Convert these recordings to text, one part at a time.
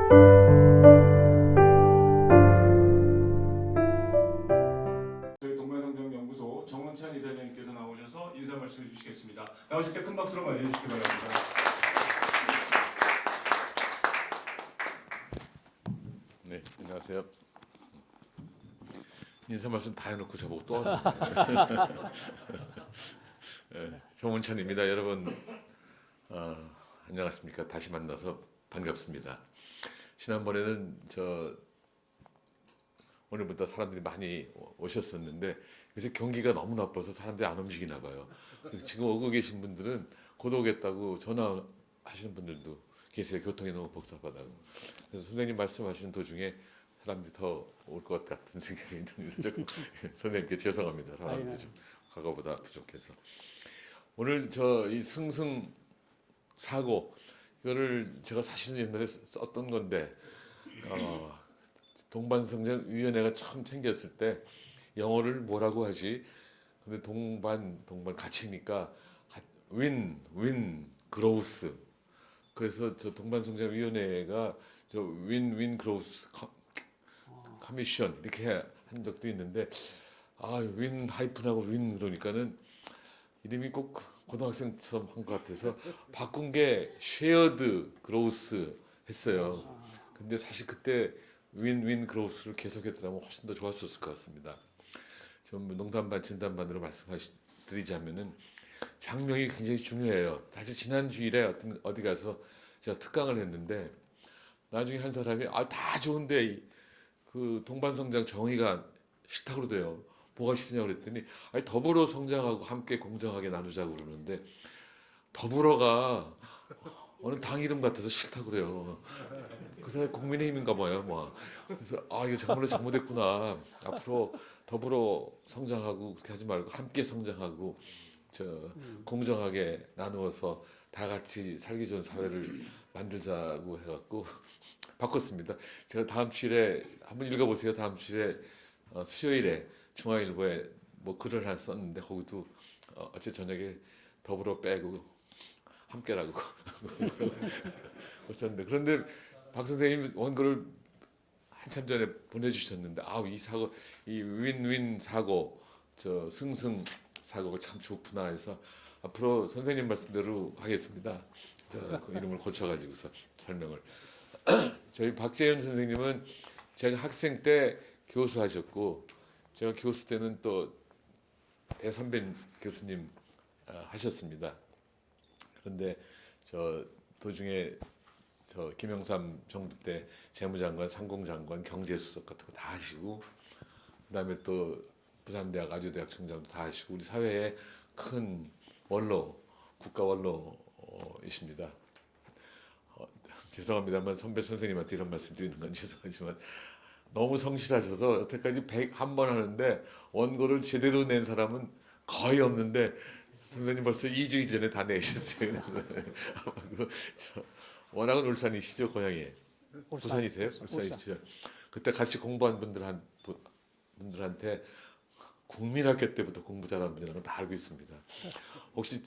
저희 동반성장연구소 정원찬 이사장님께서 나오셔서 인사 말씀해 주시겠습니다. 나오실 때 큰 박수로 맞이해 주시기 바랍니다. 네, 안녕하세요. 인사 말씀 다 해놓고 저보고 또 하네. 네, 정원찬입니다. 여러분 안녕하십니까? 다시 만나서 반갑습니다. 지난번에는 오늘부터 사람들이 많이 오셨었는데 요새 경기가 너무 나빠서 사람들이 안 움직이나 봐요. 지금 오고 계신 분들은 곧 오겠다고 전화하시는 분들도 계세요. 교통이 너무 복잡하다고. 그래서 선생님 말씀하시는 도중에 사람들이 더 올 것 같은 생각이 듭니다. 조금 선생님께 죄송합니다. 사람들이 좀 과거보다 부족해서. 오늘 이 승승 사고 이거를 제가 사실은 옛날에 썼던 건데 동반성장위원회가 처음 생겼을 때 영어를 뭐라고 하지? 근데 동반 같이니까 윈 그로우스. 그래서 저 동반성장위원회가 저 윈 그로우스 커미션 이렇게 한 적도 있는데 윈 하이픈하고 윈 그러니까는 이름이 꼭 고등학생처럼 한 것 같아서 바꾼 게 쉐어드 그로우스 했어요. 근데 사실 그때 윈 그로우스를 계속했더라면 훨씬 더 좋았을 것 같습니다. 좀 농담 반 진담 반으로 말씀드리자면은 장명이 굉장히 중요해요. 사실 지난 주일에 어디 가서 제가 특강을 했는데 나중에 한 사람이 다 좋은데 그 동반성장 정의가 싫다고 그러대요. 뭐가 싫으냐고 그랬더니 더불어 성장하고 함께 공정하게 나누자고 그러는데 더불어가 어느 당 이름 같아서 싫다고 그래요. 그 사람이 국민의힘인가 봐요. 뭐. 그래서 이거 정말로 잘못했구나. 앞으로 더불어 성장하고 그렇게 하지 말고 함께 성장하고 공정하게 나누어서 다 같이 살기 좋은 사회를 만들자고 해갖고 바꿨습니다. 제가 다음 주일에 한번 읽어보세요. 다음 주일에 수요일에 중앙일보에 뭐 글을 하나 썼는데 거기도 어제 저녁에 더불어 빼고 함께라고 그러셨는데 그런데 박 선생님 원고를 한참 전에 보내주셨는데 이 윈윈 사고 승승 사고가 참 좋구나 해서 앞으로 선생님 말씀대로 하겠습니다. 그 이름을 고쳐가지고서 설명을. 저희 박재현 선생님은 제가 학생 때 교수하셨고 제가 교수 때는 또 대선배 교수님 하셨습니다. 그런데 도중에 김영삼 정부 때 재무장관, 상공장관, 경제수석 같은 거 다 하시고 그다음에 또 부산대학 아주대학총장도 다 하시고 우리 사회의 큰 국가 원로이십니다. 죄송합니다만 선배 선생님한테 이런 말씀 드리는 건 죄송하지만 너무 성실하셔서 여태까지 101번 하는데 원고를 제대로 낸 사람은 거의 없는데 선생님 벌써 2주일 전에 다 내셨어요. 워낙은 울산이시죠, 고향이? 부산이세요? 울산이시죠. 그때 같이 공부한 분들한테 국민학교 때부터 공부 잘하는 분이라는 건 다 알고 있습니다. 혹시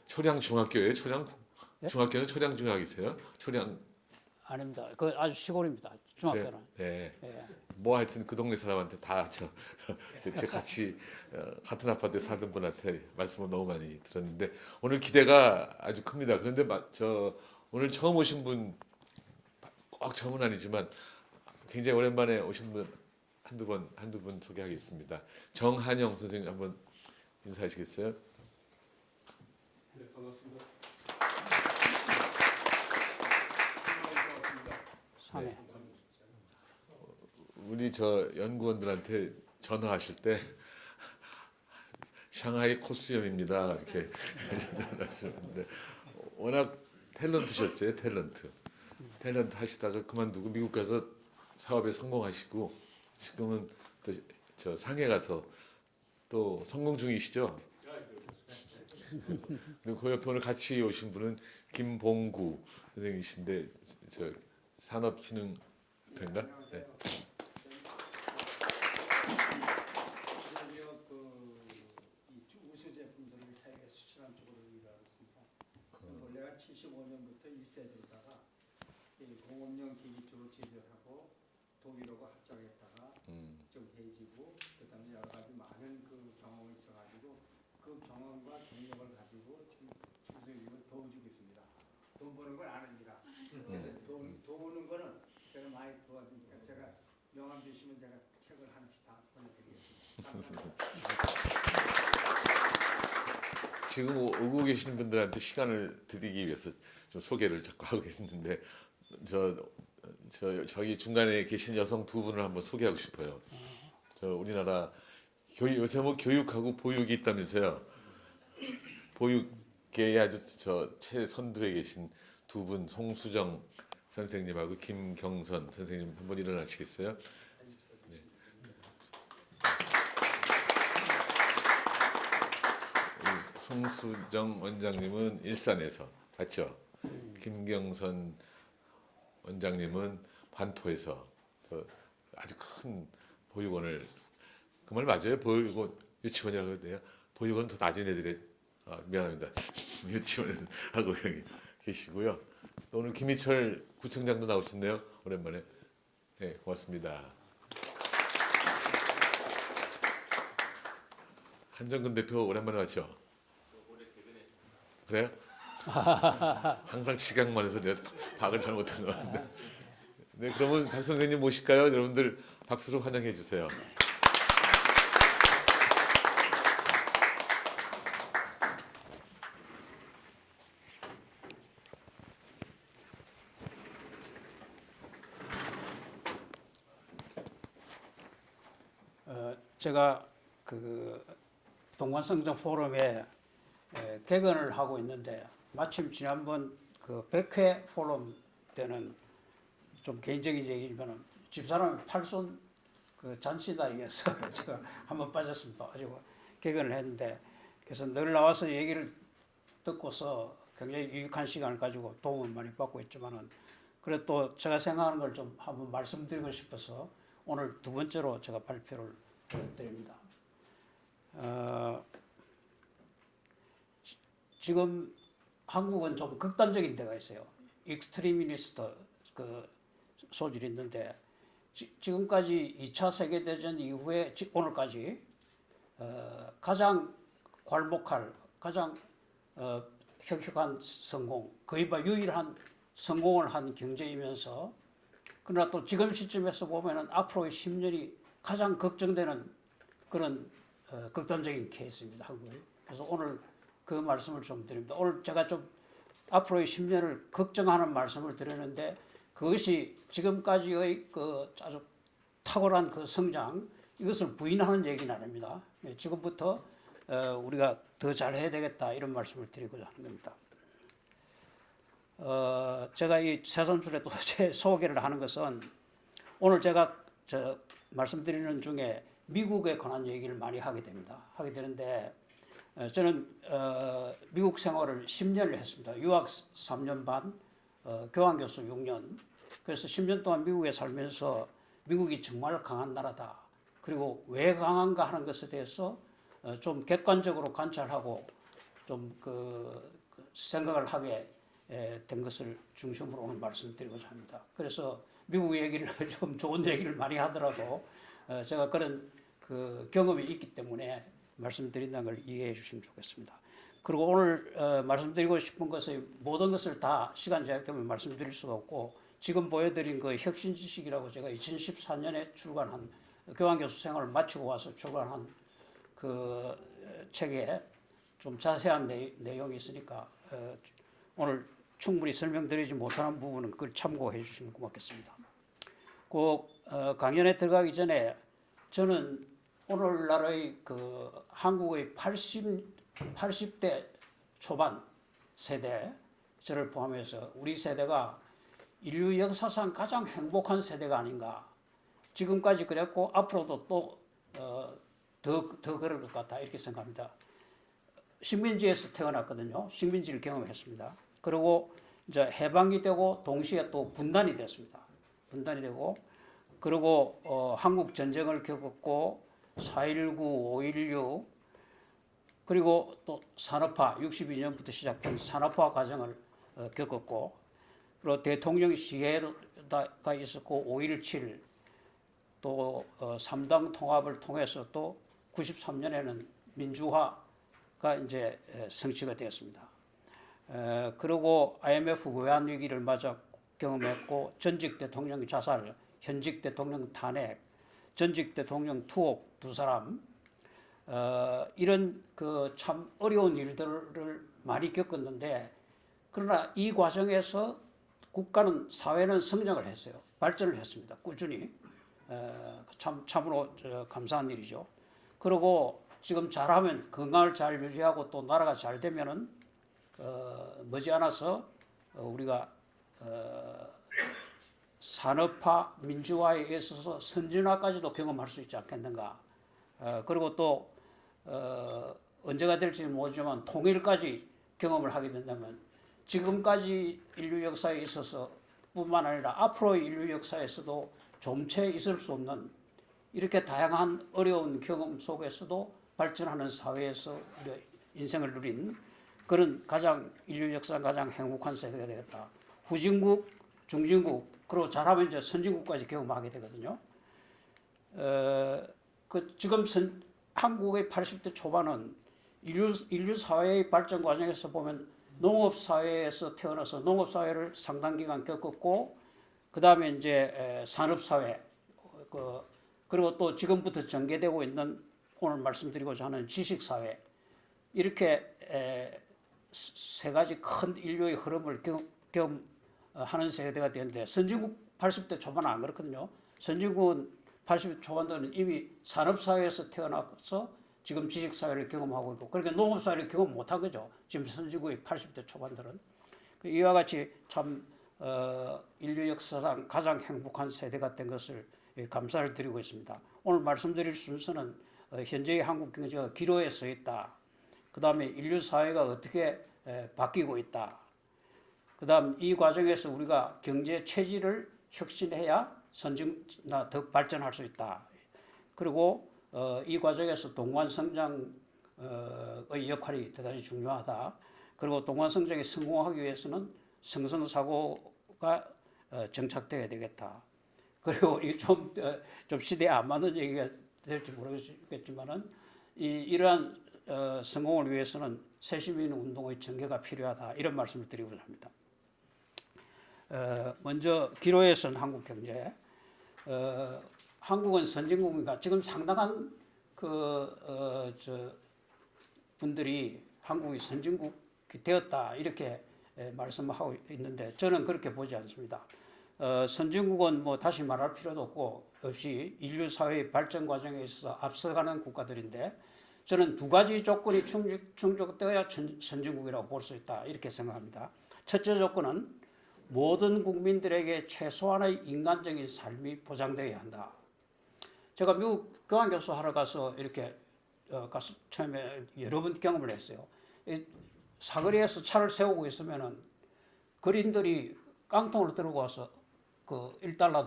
초량 중학교예요? 중학교는 초량 중학이세요? 초량 아닙니다. 그 아주 시골입니다. 중학교는. 네. 예. 뭐 하여튼 그 동네 사람한테 다 제 같이 같은 아파트에 살던 분한테 말씀을 너무 많이 들었는데 오늘 기대가 아주 큽니다. 그런데 오늘 처음 오신 분 꼭 처음은 아니지만 굉장히 오랜만에 오신 분 한두 분 소개하겠습니다. 정한영 선생님 한번 인사하시겠어요? 네, 반갑습니다. 사내. 우리 연구원들한테 전화하실 때 샹하이 코스염입니다 이렇게 하셨는데 워낙 탤런트셨어요. 탤런트 하시다가 그만두고 미국 가서 사업에 성공하시고 지금은 또 상해 가서 또 성공 중이시죠. 그리고 그 옆에 오늘 같이 오신 분은 김봉구 선생님이신데 산업진흥회인가? 네. 우수 제품들을 해외 수출한 쪽으로 일하고 있습니다. 원래가 75년부터 1세대다가 이 공업용 기기쪽을 제조하고 독일하고 합작했다가 좀 해지고 그다음에 여러 가지 많은 그 경험이 있어가지고 그 경험과 경력을 가지고 지금 선생님을 도와주고 있습니다. 돈 버는 걸 안 합니다. 그래서 돈 버는 거는 제가 많이 도와주니까 제가 명함 주시면 제가 책을 하나씩 다 보내드리겠습니다. 감사합니다. 지금 오고 계신 분들한테 시간을 드리기 위해서 좀 소개를 자꾸 하고 계시는데 저기 중간에 계신 여성 두 분을 한번 소개하고 싶어요. 저 우리나라 요새 뭐 교육하고 보육이 있다면서요. 보육계에 아주 최선두에 계신 두 분, 송수정 선생님하고 김경선 선생님 한번 일어나시겠어요? 네. 송수정 원장님은 일산에서 맞죠? 김경선 원장님은 반포에서 아주 큰 보육원을 그 말 맞아요? 보육원 유치원이라고 해도 돼요? 보육원은 더 낮은 애들의 미안합니다. 유치원에서 하고 여기 계시고요. 또 오늘 김희철 구청장도 나오셨네요. 오랜만에. 네, 고맙습니다. 한정근 대표 오랜만에 왔죠? 그래요? 항상 시각만 해서 내가 박을 잘못한 것 같네. 네, 그러면 박 선생님 모실까요? 여러분들 박수로 환영해 주세요. 제가 그 동관성정 포럼에 개건을 하고 있는데 마침 지난번 그 100회 포럼 때는 좀 개인적인 얘기지만 집사람이 팔손 그 잔치다이어서 제가 한번 빠졌습니다. 가지고 개건을 했는데 그래서 늘 나와서 얘기를 듣고서 굉장히 유익한 시간을 가지고 도움을 많이 받고 있지만은 그래 또 제가 생각하는 걸 좀 한번 말씀드리고 싶어서 오늘 두 번째로 제가 발표를 드립니다. 지금 한국은 좀 극단적인 데가 있어요. 익스트리미니스트 그 소질이 있는데 지금까지 2차 세계대전 이후에 오늘까지 가장 괄목할 가장 혁혁한 성공 거의 유일한 성공을 한 경제이면서 그러나 또 지금 시점에서 보면은 앞으로의 10년이 가장 걱정되는 그런 극단적인 케이스입니다. 한국이. 그래서 오늘 그 말씀을 좀 드립니다. 오늘 제가 좀 앞으로의 10년을 걱정하는 말씀을 드리는데 그것이 지금까지의 그 아주 탁월한 그 성장 이것을 부인하는 얘기는 아닙니다. 지금부터 우리가 더 잘해야 되겠다 이런 말씀을 드리고자 하는 겁니다. 제가 이 새삼스레 또 제 소개를 하는 것은 오늘 제가 말씀드리는 중에 미국에 관한 얘기를 많이 하게 됩니다. 하게 되는데 저는 미국 생활을 10년을 했습니다. 유학 3년 반, 교환교수 6년. 그래서 10년 동안 미국에 살면서 미국이 정말 강한 나라다. 그리고 왜 강한가 하는 것에 대해서 좀 객관적으로 관찰하고 좀 생각을 하게 된 것을 중심으로 오늘 말씀드리고자 합니다. 그래서 미국 얘기를 좀 좋은 얘기를 많이 하더라도 제가 그런 그 경험이 있기 때문에 말씀드린다는 걸 이해해 주시면 좋겠습니다. 그리고 오늘 말씀드리고 싶은 것의 모든 것을 다 시간 제약 때문에 말씀드릴 수가 없고 지금 보여드린 그 혁신 지식이라고 제가 2014년에 출간한 교환교수 생활을 마치고 와서 출간한 그 책에 좀 자세한 내용이 있으니까 오늘 충분히 설명드리지 못하는 부분은 그걸 참고해 주시면 고맙겠습니다. 그 강연에 들어가기 전에 저는 오늘날의 그 한국의 80대 초반 세대 저를 포함해서 우리 세대가 인류 역사상 가장 행복한 세대가 아닌가. 지금까지 그랬고 앞으로도 또 더 그럴 것 같다 이렇게 생각합니다. 식민지에서 태어났거든요. 식민지를 경험했습니다. 그리고 이제 해방이 되고 동시에 또 분단이 됐습니다. 분단이 되고 그리고 한국 전쟁을 겪었고 4.19, 5.16 그리고 또 산업화 62년부터 시작된 산업화 과정을 겪었고 그리고 대통령 시해가 있었고 5.17 또 3당 통합을 통해서 또 93년에는 민주화가 이제 성취가 되었습니다. 그리고 IMF 외환 위기를 맞아 경험했고 전직 대통령 자살, 현직 대통령 탄핵, 전직 대통령 투옥 두 사람 이런 그 참 어려운 일들을 많이 겪었는데 그러나 이 과정에서 국가는 사회는 성장을 했어요. 발전을 했습니다. 꾸준히 참으로 감사한 일이죠. 그리고 지금 잘하면 건강을 잘 유지하고 또 나라가 잘 되면은 머지않아서 우리가 산업화 민주화에 있어서 선진화까지도 경험할 수 있지 않겠는가. 그리고 또 언제가 될지 모르지만 통일까지 경험을 하게 된다면 지금까지 인류 역사에 있어서 뿐만 아니라 앞으로의 인류 역사에서도 좀채 있을 수 없는 이렇게 다양한 어려운 경험 속에서도 발전하는 사회에서 우리가 인생을 누린 그런 인류 역사 가장 행복한 세대가 되겠다. 후진국, 중진국, 그리고 잘하면 이제 선진국까지 경험하게 되거든요. 지금 한국의 80대 초반은 인류 사회의 발전 과정에서 보면 농업 사회에서 태어나서 농업 사회를 상당 기간 겪었고, 그 다음에 이제 산업 사회, 그리고 또 지금부터 전개되고 있는 오늘 말씀드리고자 하는 지식 사회, 이렇게 세 가지 큰 인류의 흐름을 경험하는 세대가 되는데 선진국 80대 초반은 안 그렇거든요. 선진국은 80대 초반들은 이미 산업 사회에서 태어나서 지금 지식 사회를 경험하고 있고, 그러니까 농업 사회를 경험 못한 거죠. 지금 선진국의 80대 초반들은 이와 같이 참 인류 역사상 가장 행복한 세대가 된 것을 감사를 드리고 있습니다. 오늘 말씀드릴 순서는 현재의 한국 경제가 기로에 서 있다. 그 다음에 인류 사회가 어떻게 바뀌고 있다. 그 다음 이 과정에서 우리가 경제 체질을 혁신해야 선진나 더 발전할 수 있다. 그리고 이 과정에서 동반성장의 역할이 대단히 중요하다. 그리고 동반성장에 성공하기 위해서는 성성사고가 정착되어야 되겠다. 그리고 이게 좀 시대에 안 맞는 얘기가 될지 모르겠지만은 이러한 성공을 위해서는 새시민 운동의 전개가 필요하다. 이런 말씀을 드리고자 합니다. 먼저 기로에 선 한국 경제. 한국은 선진국이니까 지금 상당한 분들이 한국이 선진국이 되었다 이렇게 말씀하고 있는데 저는 그렇게 보지 않습니다. 선진국은 뭐 다시 말할 필요도 없이 인류 사회의 발전 과정에 있어서 앞서가는 국가들인데 저는 두 가지 조건이 충족되어야 선진국이라고 볼 수 있다 이렇게 생각합니다. 첫째 조건은 모든 국민들에게 최소한의 인간적인 삶이 보장되어야 한다. 제가 미국 교환교수 하러 가서 이렇게 가서 처음에 여러 번 경험을 했어요. 사거리에서 차를 세우고 있으면은 거린들이 깡통을 들고 와서 그 $1 달라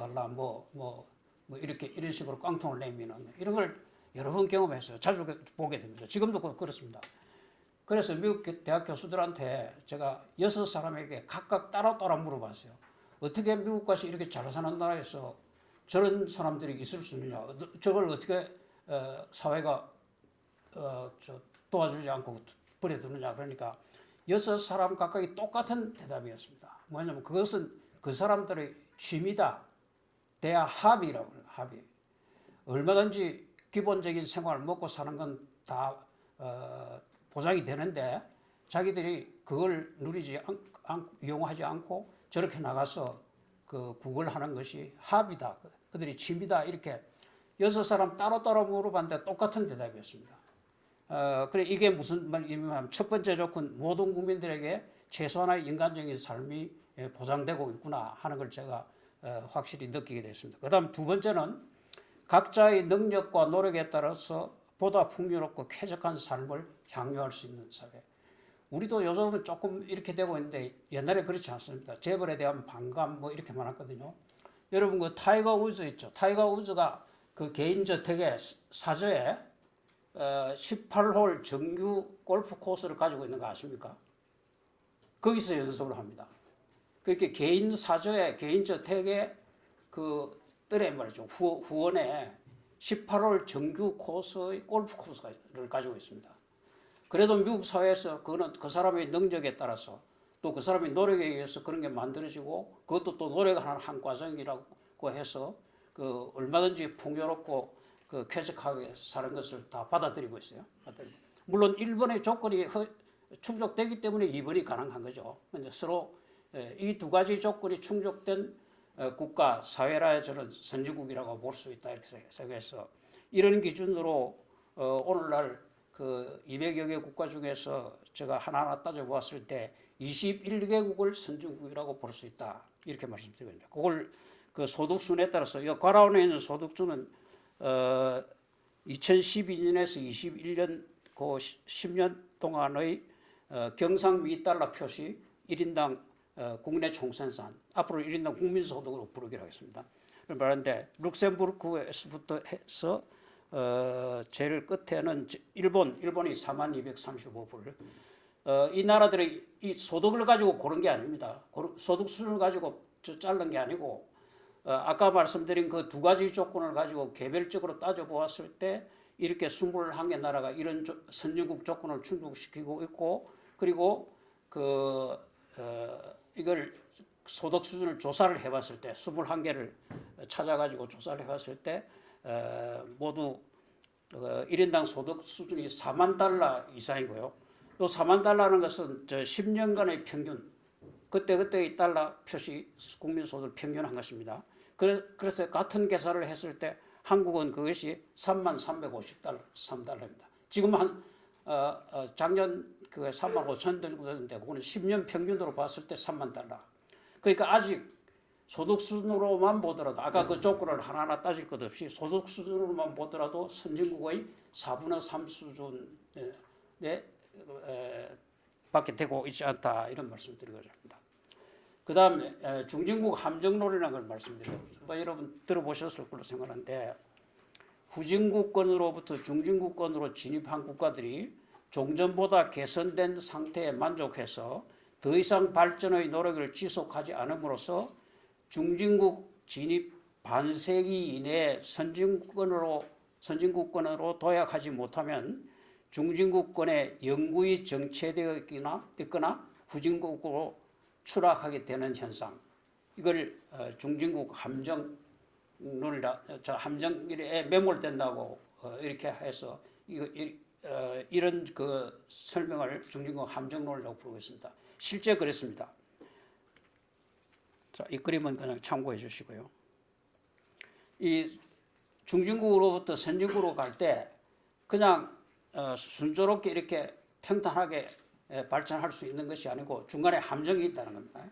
이렇게 이런 식으로 깡통을 내미는 이런 걸 여러 번 경험했어요. 자주 보게 됩니다. 지금도 그렇습니다. 그래서 미국 대학 교수들한테 제가 6사람에게 각각 따로 물어봤어요. 어떻게 미국같이 이렇게 잘 사는 나라에서 저런 사람들이 있을 수 있느냐. 저걸 어떻게 사회가 도와주지 않고 버려두느냐. 그러니까 6사람 각각이 똑같은 대답이었습니다. 뭐냐면 그것은 그 사람들의 취미다. 대야 합의라고 해요. 합의. 얼마든지 기본적인 생활을 먹고 사는 건 다 보장이 되는데 자기들이 그걸 이용하지 않고 저렇게 나가서 그 구걸하는 것이 합의다. 그들이 취미다. 이렇게 6사람 따로 물어봤는데 똑같은 대답이었습니다. 그래 이게 무슨 말이냐면 첫 번째 조건 모든 국민들에게 최소한의 인간적인 삶이 보장되고 있구나 하는 걸 제가 확실히 느끼게 됐습니다. 그 다음 두 번째는 각자의 능력과 노력에 따라서 보다 풍요롭고 쾌적한 삶을 향유할 수 있는 사회. 우리도 요즘은 조금 이렇게 되고 있는데 옛날에 그렇지 않습니다. 재벌에 대한 반감 이렇게 많았거든요. 여러분 그 타이거 우즈 있죠. 타이거 우즈가 그 개인 저택에 사저에 18홀 정규 골프 코스를 가지고 있는 거 아십니까? 거기서 연습을 합니다. 그렇게 개인 사저에 개인 저택에 그 뜰에 말이죠 후원에 18홀 정규 코스의 골프 코스를 가지고 있습니다. 그래도 미국 사회에서 그거는 그 사람의 능력에 따라서 또 그 사람의 노력에 의해서 그런 게 만들어지고 그것도 또 노력하는 한 과정이라고 해서 그 얼마든지 풍요롭고 그 쾌적하게 사는 것을 다 받아들이고 있어요. 물론 1번의 조건이 충족되기 때문에 2번이 가능한 거죠. 근데 서로 이 두 가지 조건이 충족된 국가 사회라 저는 선진국이라고 볼 수 있다 이렇게 생각해서 이런 기준으로 오늘날 그 200여 개 국가 중에서 제가 하나하나 따져보았을 때 21개국을 선진국이라고 볼 수 있다 이렇게 말씀드리거든요. 그걸 그 소득순에 따라서 이 괄호에 있는 소득순은 2012년에서 21년 그 10년 동안의 경상미 달러 표시 1인당 국내 총생산 앞으로 1인당 국민소득으로 부르기로 하겠습니다. 말하는데 룩셈부르크에서부터 해서 제일 끝에는 일본이 4235불. 이 나라들의 이 소득을 가지고 고른 게 아닙니다. 소득 수준을 가지고 자른 게 아니고 아까 말씀드린 그 두 가지 조건을 가지고 개별적으로 따져보았을 때 이렇게 21개 나라가 이런 선진국 조건을 충족시키고 있고 그리고 이걸 소득 수준을 조사를 해봤을 때 21개를 찾아가지고 조사를 해봤을 때 모두 1인당 소득 수준이 4만 달러 이상이고요. 또 4만 달러라는 것은 10년간의 평균 그때의 달러 표시 국민소득 평균한 것입니다. 그래서 같은 계산을 했을 때 한국은 그것이 3만 350달러, 3달러입니다. 지금 작년 3만 5천 정도 되는데 그거는 10년 평균으로 봤을 때 3만 달러. 그러니까 아직 소득 수준으로만 보더라도 아까 그 조건을 하나하나 따질 것 없이 소득 수준으로만 보더라도 선진국의 4분의 3 수준에 밖에 되고 있지 않다 이런 말씀드리고자 합니다. 그 다음에 중진국 함정론이라는 걸 말씀드려요. 여러분 들어보셨을 걸로 생각하는데 후진국권으로부터 중진국권으로 진입한 국가들이 종전보다 개선된 상태에 만족해서 더 이상 발전의 노력을 지속하지 않음으로써 중진국 진입 반세기 이내에 선진국권으로 도약하지 못하면 중진국권에 영구히 정체되어 있거나 후진국으로 추락하게 되는 현상. 이걸 중진국 함정에 매몰된다고 이렇게 해서 이런 그 설명을 중진국 함정론이라고 부르고 있습니다. 실제 그랬습니다. 자, 이 그림은 그냥 참고해 주시고요. 이 중진국으로부터 선진국으로 갈 때 그냥 순조롭게 이렇게 평탄하게 발전할 수 있는 것이 아니고 중간에 함정이 있다는 겁니다.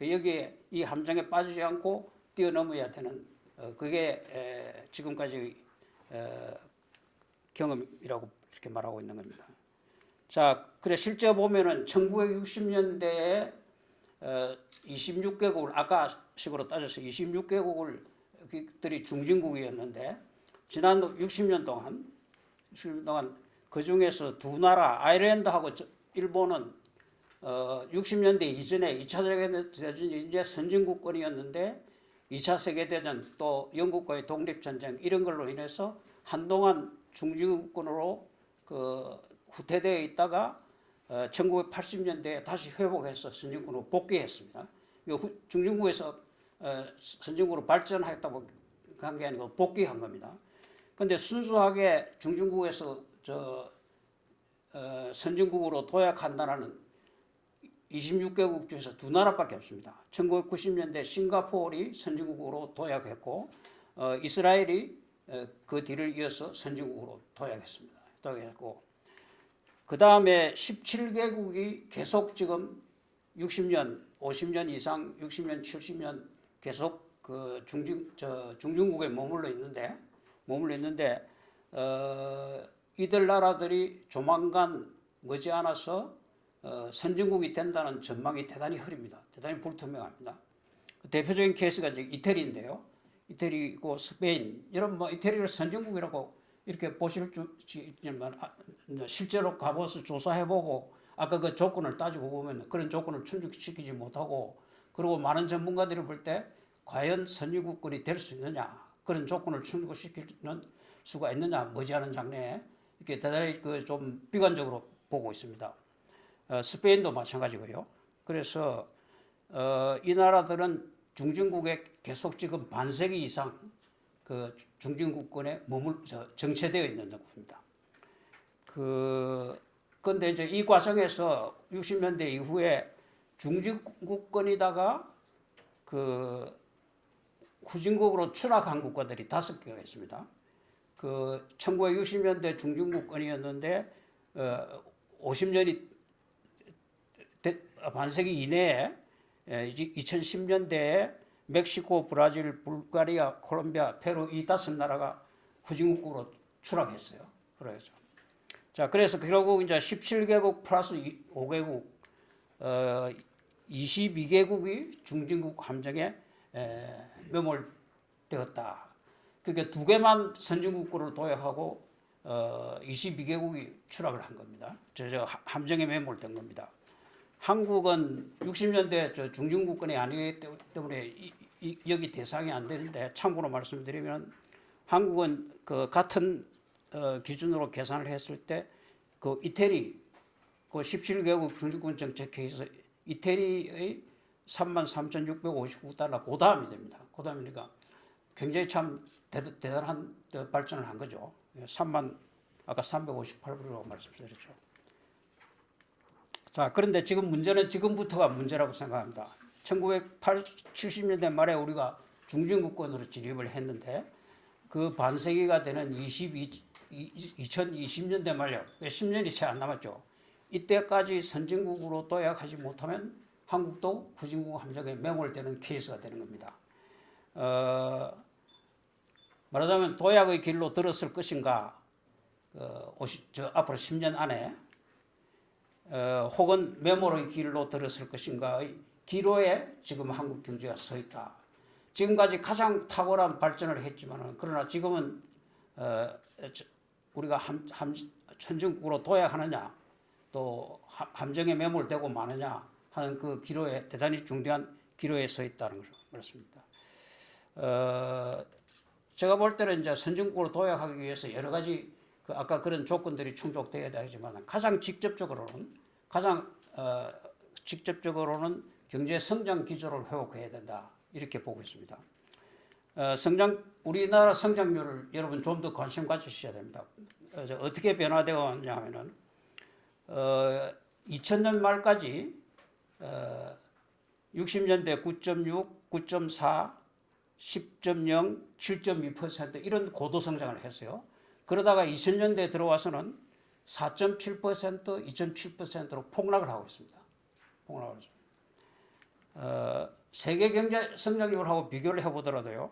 여기에 이 함정에 빠지지 않고 뛰어넘어야 되는 그게 지금까지 경험이라고 이렇게 말하고 있는 겁니다. 자, 그래 실제 보면은 1960년대에 26개국을 아까 식으로 따져서 26개국들이 중진국이었는데 지난 60년 동안 그 중에서 두 나라 아일랜드하고 일본은 60년대 이전에 2차 세계대전이 이제 선진국권이었는데 2차 세계대전 또 영국과의 독립전쟁 이런 걸로 인해서 한동안 중진국권으로 후퇴되어 있다가 1980년대에 다시 회복해서 선진국으로 복귀했습니다. 중진국에서 선진국으로 발전했다고 한 게 아니고 복귀한 겁니다. 그런데 순수하게 중진국에서 선진국으로 도약한 나라는 26개국 중에서 두 나라밖에 없습니다. 1990년대 싱가포르이 선진국으로 도약했고 이스라엘이 그 뒤를 이어서 선진국으로 도약했습니다. 그 다음에 17개국이 계속 지금 60년, 50년 이상, 60년, 70년 계속 그 중진국에 머물러 있는데 이들 나라들이 조만간 머지않아서 선진국이 된다는 전망이 대단히 흐립니다. 대단히 불투명합니다. 대표적인 케이스가 이제 이태리인데요. 이태리고 스페인 이런 이태리를 선진국이라고 이렇게 보실 수 있지만 실제로 가봐서 조사해보고 아까 그 조건을 따지고 보면 그런 조건을 충족시키지 못하고 그리고 많은 전문가들이 볼 때 과연 선진국권이 될 수 있느냐, 그런 조건을 충족시키는 수가 있느냐 머지않은 장래에 이렇게 대단히 좀 비관적으로 보고 있습니다. 스페인도 마찬가지고요. 그래서 이 나라들은 중진국에 계속 지금 반세기 이상 그 중진국권에 정체되어 있는 겁니다. 그런데 이제 이 과정에서 60년대 이후에 중진국권이다가 그 후진국으로 추락한 국가들이 5개가 있습니다. 그 1960년대 중진국권이었는데 50년이 반세기 이내에 2010년대에 멕시코, 브라질, 불가리아, 콜롬비아, 페루 이 5나라가 후진국으로 추락했어요. 그래서 자, 그래서 결국 이제 17개국 플러스 5개국 22개국이 중진국 함정에 매몰되었다. 그러니까 2개만 선진국으로 도약하고 22개국이 추락을 한 겁니다. 저 함정에 매몰된 겁니다. 한국은 60년대 저 중진국권이 아니기 때문에 여기 대상이 안 되는데, 참고로 말씀드리면 한국은 그 같은 기준으로 계산을 했을 때 그 이태리 그 17개국 중진권 정책 케이스 이태리의 33,659달러 그 다음이 됩니다. 그 다음이니까 굉장히 참 대단한 발전을 한 거죠. 아까 358불이라고 말씀드렸죠. 자, 그런데 지금 문제는 지금부터가 문제라고 생각합니다. 1970년대 말에 우리가 중진국권으로 진입을 했는데 그 반세기가 되는 2020년대 말요. 10년이 채 안 남았죠. 이때까지 선진국으로 도약하지 못하면 한국도 후진국 함정에 매몰되는 케이스가 되는 겁니다. 말하자면 도약의 길로 들었을 것인가, 앞으로 10년 안에 혹은 매몰의 길로 들었을 것인가의 기로에 지금 한국 경제가 서 있다. 지금까지 가장 탁월한 발전을 했지만, 그러나 지금은 우리가 선진국으로 도약하느냐, 또 함정에 매몰되고 마느냐 하는 그 기로에, 대단히 중대한 기로에 서 있다는 것을 말씀입니다. 제가 볼 때는 이제 선진국으로 도약하기 위해서 여러 가지 아까 그런 조건들이 충족되어야 되지만 가장 직접적으로는 경제 성장 기조를 회복해야 된다, 이렇게 보고 있습니다. 우리나라 성장률을 여러분 좀 더 관심 가지셔야 됩니다. 어떻게 변화되어 왔냐면은 2000년 말까지 60년대 9.6, 9.4, 10.0, 7.2% 이런 고도 성장을 했어요. 그러다가 2000년대에 들어와서는 4.7%, 2.7%로 폭락을 하고 있습니다. 폭락을 했습니다. 세계 경제 성장률하고 비교를 해보더라도요,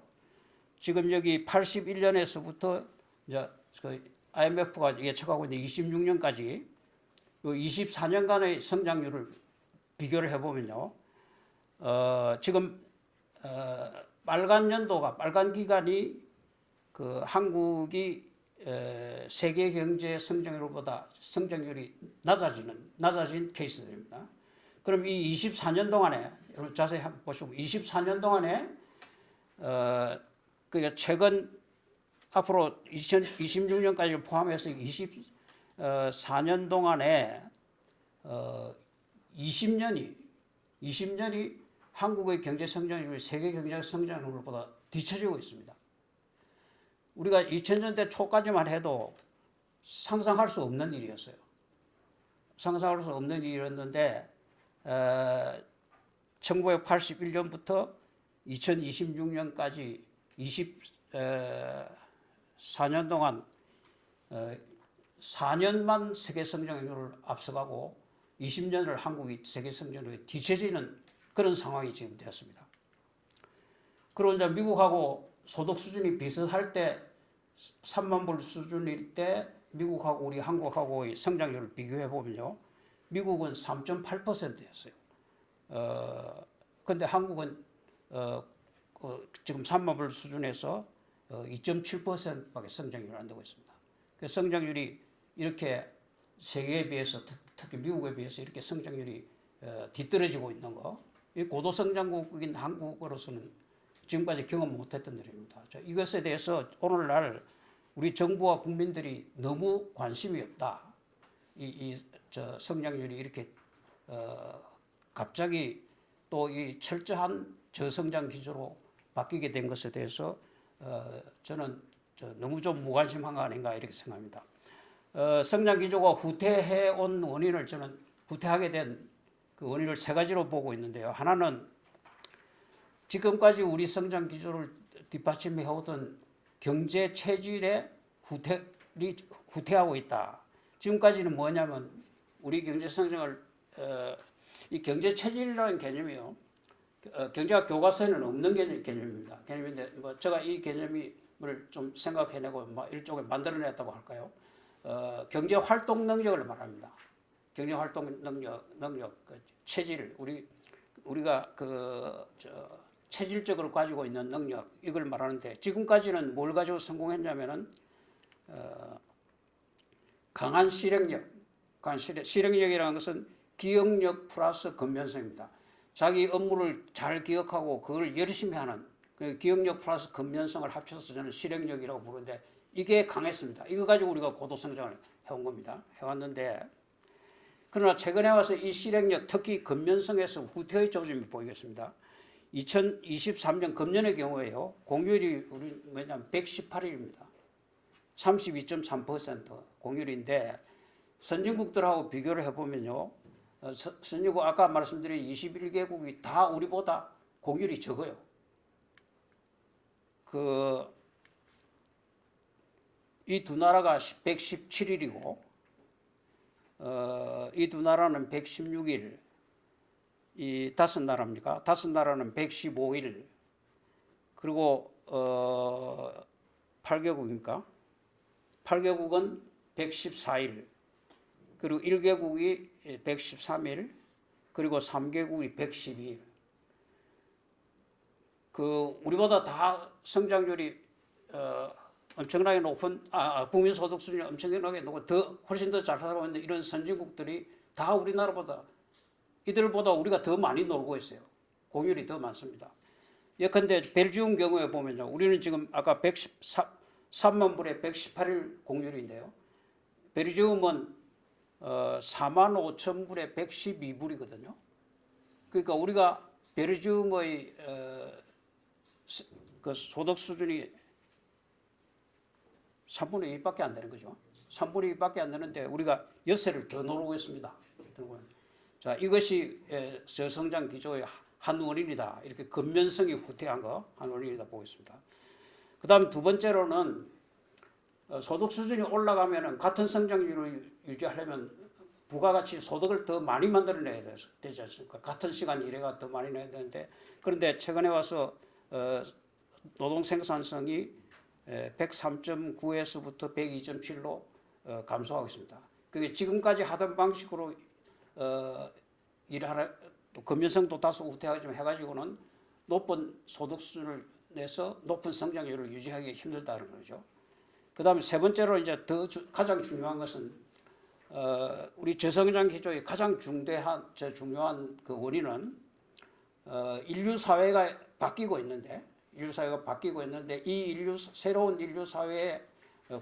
지금 여기 81년에서부터 이제 그 IMF가 예측하고 있는 26년까지 24년간의 성장률을 비교를 해보면요, 지금 빨간 기간이 그 한국이 세계 경제 성장률보다 성장률이 낮아진 케이스들입니다. 그럼 이 24년 동안에 여러분 자세히 한번 보시고, 24년 동안에 그 최근 앞으로 2026년까지를 포함해서 24년 동안에 20년이 한국의 경제 성장률이 세계 경제 성장률보다 뒤처지고 있습니다. 우리가 2000년대 초까지만 해도 상상할 수 없는 일이었어요. 상상할 수 없는 일이었는데 1981년부터 2026년까지 24년 동안 4년만 세계 성장률을 앞서가고 20년을 한국이 세계 성장률에 뒤처지는 그런 상황이 지금 되었습니다. 그리고 이제 미국하고 소득 수준이 비슷할 때 3만 불 수준일 때 미국하고 우리 한국하고의 성장률을 비교해 보면요, 미국은 3.8%였어요. 그런데 한국은 지금 3만 불 수준에서 2.7%밖에 성장률이 안 되고 있습니다. 그 성장률이 이렇게 세계에 비해서, 특히 미국에 비해서 이렇게 성장률이 뒤떨어지고 있는 거, 이 고도 성장국인 한국으로서는 지금까지 경험 못했던 일입니다. 이것에 대해서 오늘날 우리 정부와 국민들이 너무 관심이 없다. 성장률이 이렇게 갑자기 또 이 철저한 저성장 기조로 바뀌게 된 것에 대해서 저는 너무 좀 무관심한 거 아닌가 이렇게 생각합니다. 성장 기조가 후퇴해 온 원인을 저는 후퇴하게 된 그 원인을 세 가지로 보고 있는데요. 하나는 지금까지 우리 성장 기조를 뒷받침해 오던 경제 체질의 후퇴하고 있다. 지금까지는 뭐냐면 우리 경제 성장을 이 경제 체질이라는 개념이요. 경제학 교과서에는 없는 개념입니다. 개념인데 뭐 제가 이 개념을 좀 생각해내고 뭐 일종의 만들어냈다고 할까요? 경제 활동 능력을 말합니다. 경제 활동 능력 그 체질 우리가 체질적으로 가지고 있는 능력 이걸 말하는데 지금까지는 뭘 가지고 성공했냐면은 강한 실행력, 실행력이라는 것은 기억력 플러스 근면성입니다. 자기 업무를 잘 기억하고 그걸 열심히 하는 그 기억력 플러스 근면성을 합쳐서 저는 실행력이라고 부르는데 이게 강했습니다. 이거 가지고 우리가 고도 성장을 해온 겁니다. 해왔는데 그러나 최근에 와서 이 실행력 특히 근면성에서 후퇴의 조짐이 보이겠습니다. 2023년 금년의 경우에요. 공휴일이 우리 뭐냐면 118일입니다. 32.3% 공휴일인데 선진국들하고 비교를 해보면요. 선진국 아까 말씀드린 21개국이 다 우리보다 공휴일이 적어요. 이 두 나라가 117일이고 이 두 나라는 116일. 이 다섯 나라입니까? 다섯 나라는 115일. 그리고 8개국입니까? 8개국은 114일. 그리고 1개국이 113일. 그리고 3개국이 112일. 우리보다 다 성장률이 엄청나게 높은 국민 소득 수준이 엄청나게 높고 훨씬 더 잘 살아가고 있는 이런 선진국들이 다 우리나라보다 이들보다 우리가 더 많이 놀고 있어요. 공휴일이 더 많습니다. 예컨대 벨기움 경우에 보면요. 우리는 지금 아까 113만 불에 118일 공휴일인데요. 벨기움은 4만 5천 불에 112불이거든요. 그러니까 우리가 벨기움의 그 소득 수준이 3분의 1밖에 안 되는 거죠. 3분의 1밖에 안 되는데 우리가 엿새를 더 놀고 있습니다. 자, 이것이 저성장 기조의 한 원인이다. 이렇게 근면성이 후퇴한 거 한 원인이다 보고 있습니다. 그 다음 두 번째로는 소득 수준이 올라가면 같은 성장률을 유지하려면 부가가치 소득을 더 많이 만들어내야 되지 않습니까? 같은 시간 일해가 더 많이 내야 되는데 그런데 최근에 와서 노동 생산성이 103.9에서부터 102.7로 감소하고 있습니다. 그게 지금까지 하던 방식으로 일하는 또 근면성도 다소 후퇴하게 좀 해가지고는 높은 소득 수준을 내서 높은 성장률을 유지하기 힘들다는 거죠. 그 다음에 세 번째로 이제 가장 중요한 것은 우리 저성장 기조의 가장 중요한 그 원인은 인류 사회가 바뀌고 있는데 이 새로운 인류 사회에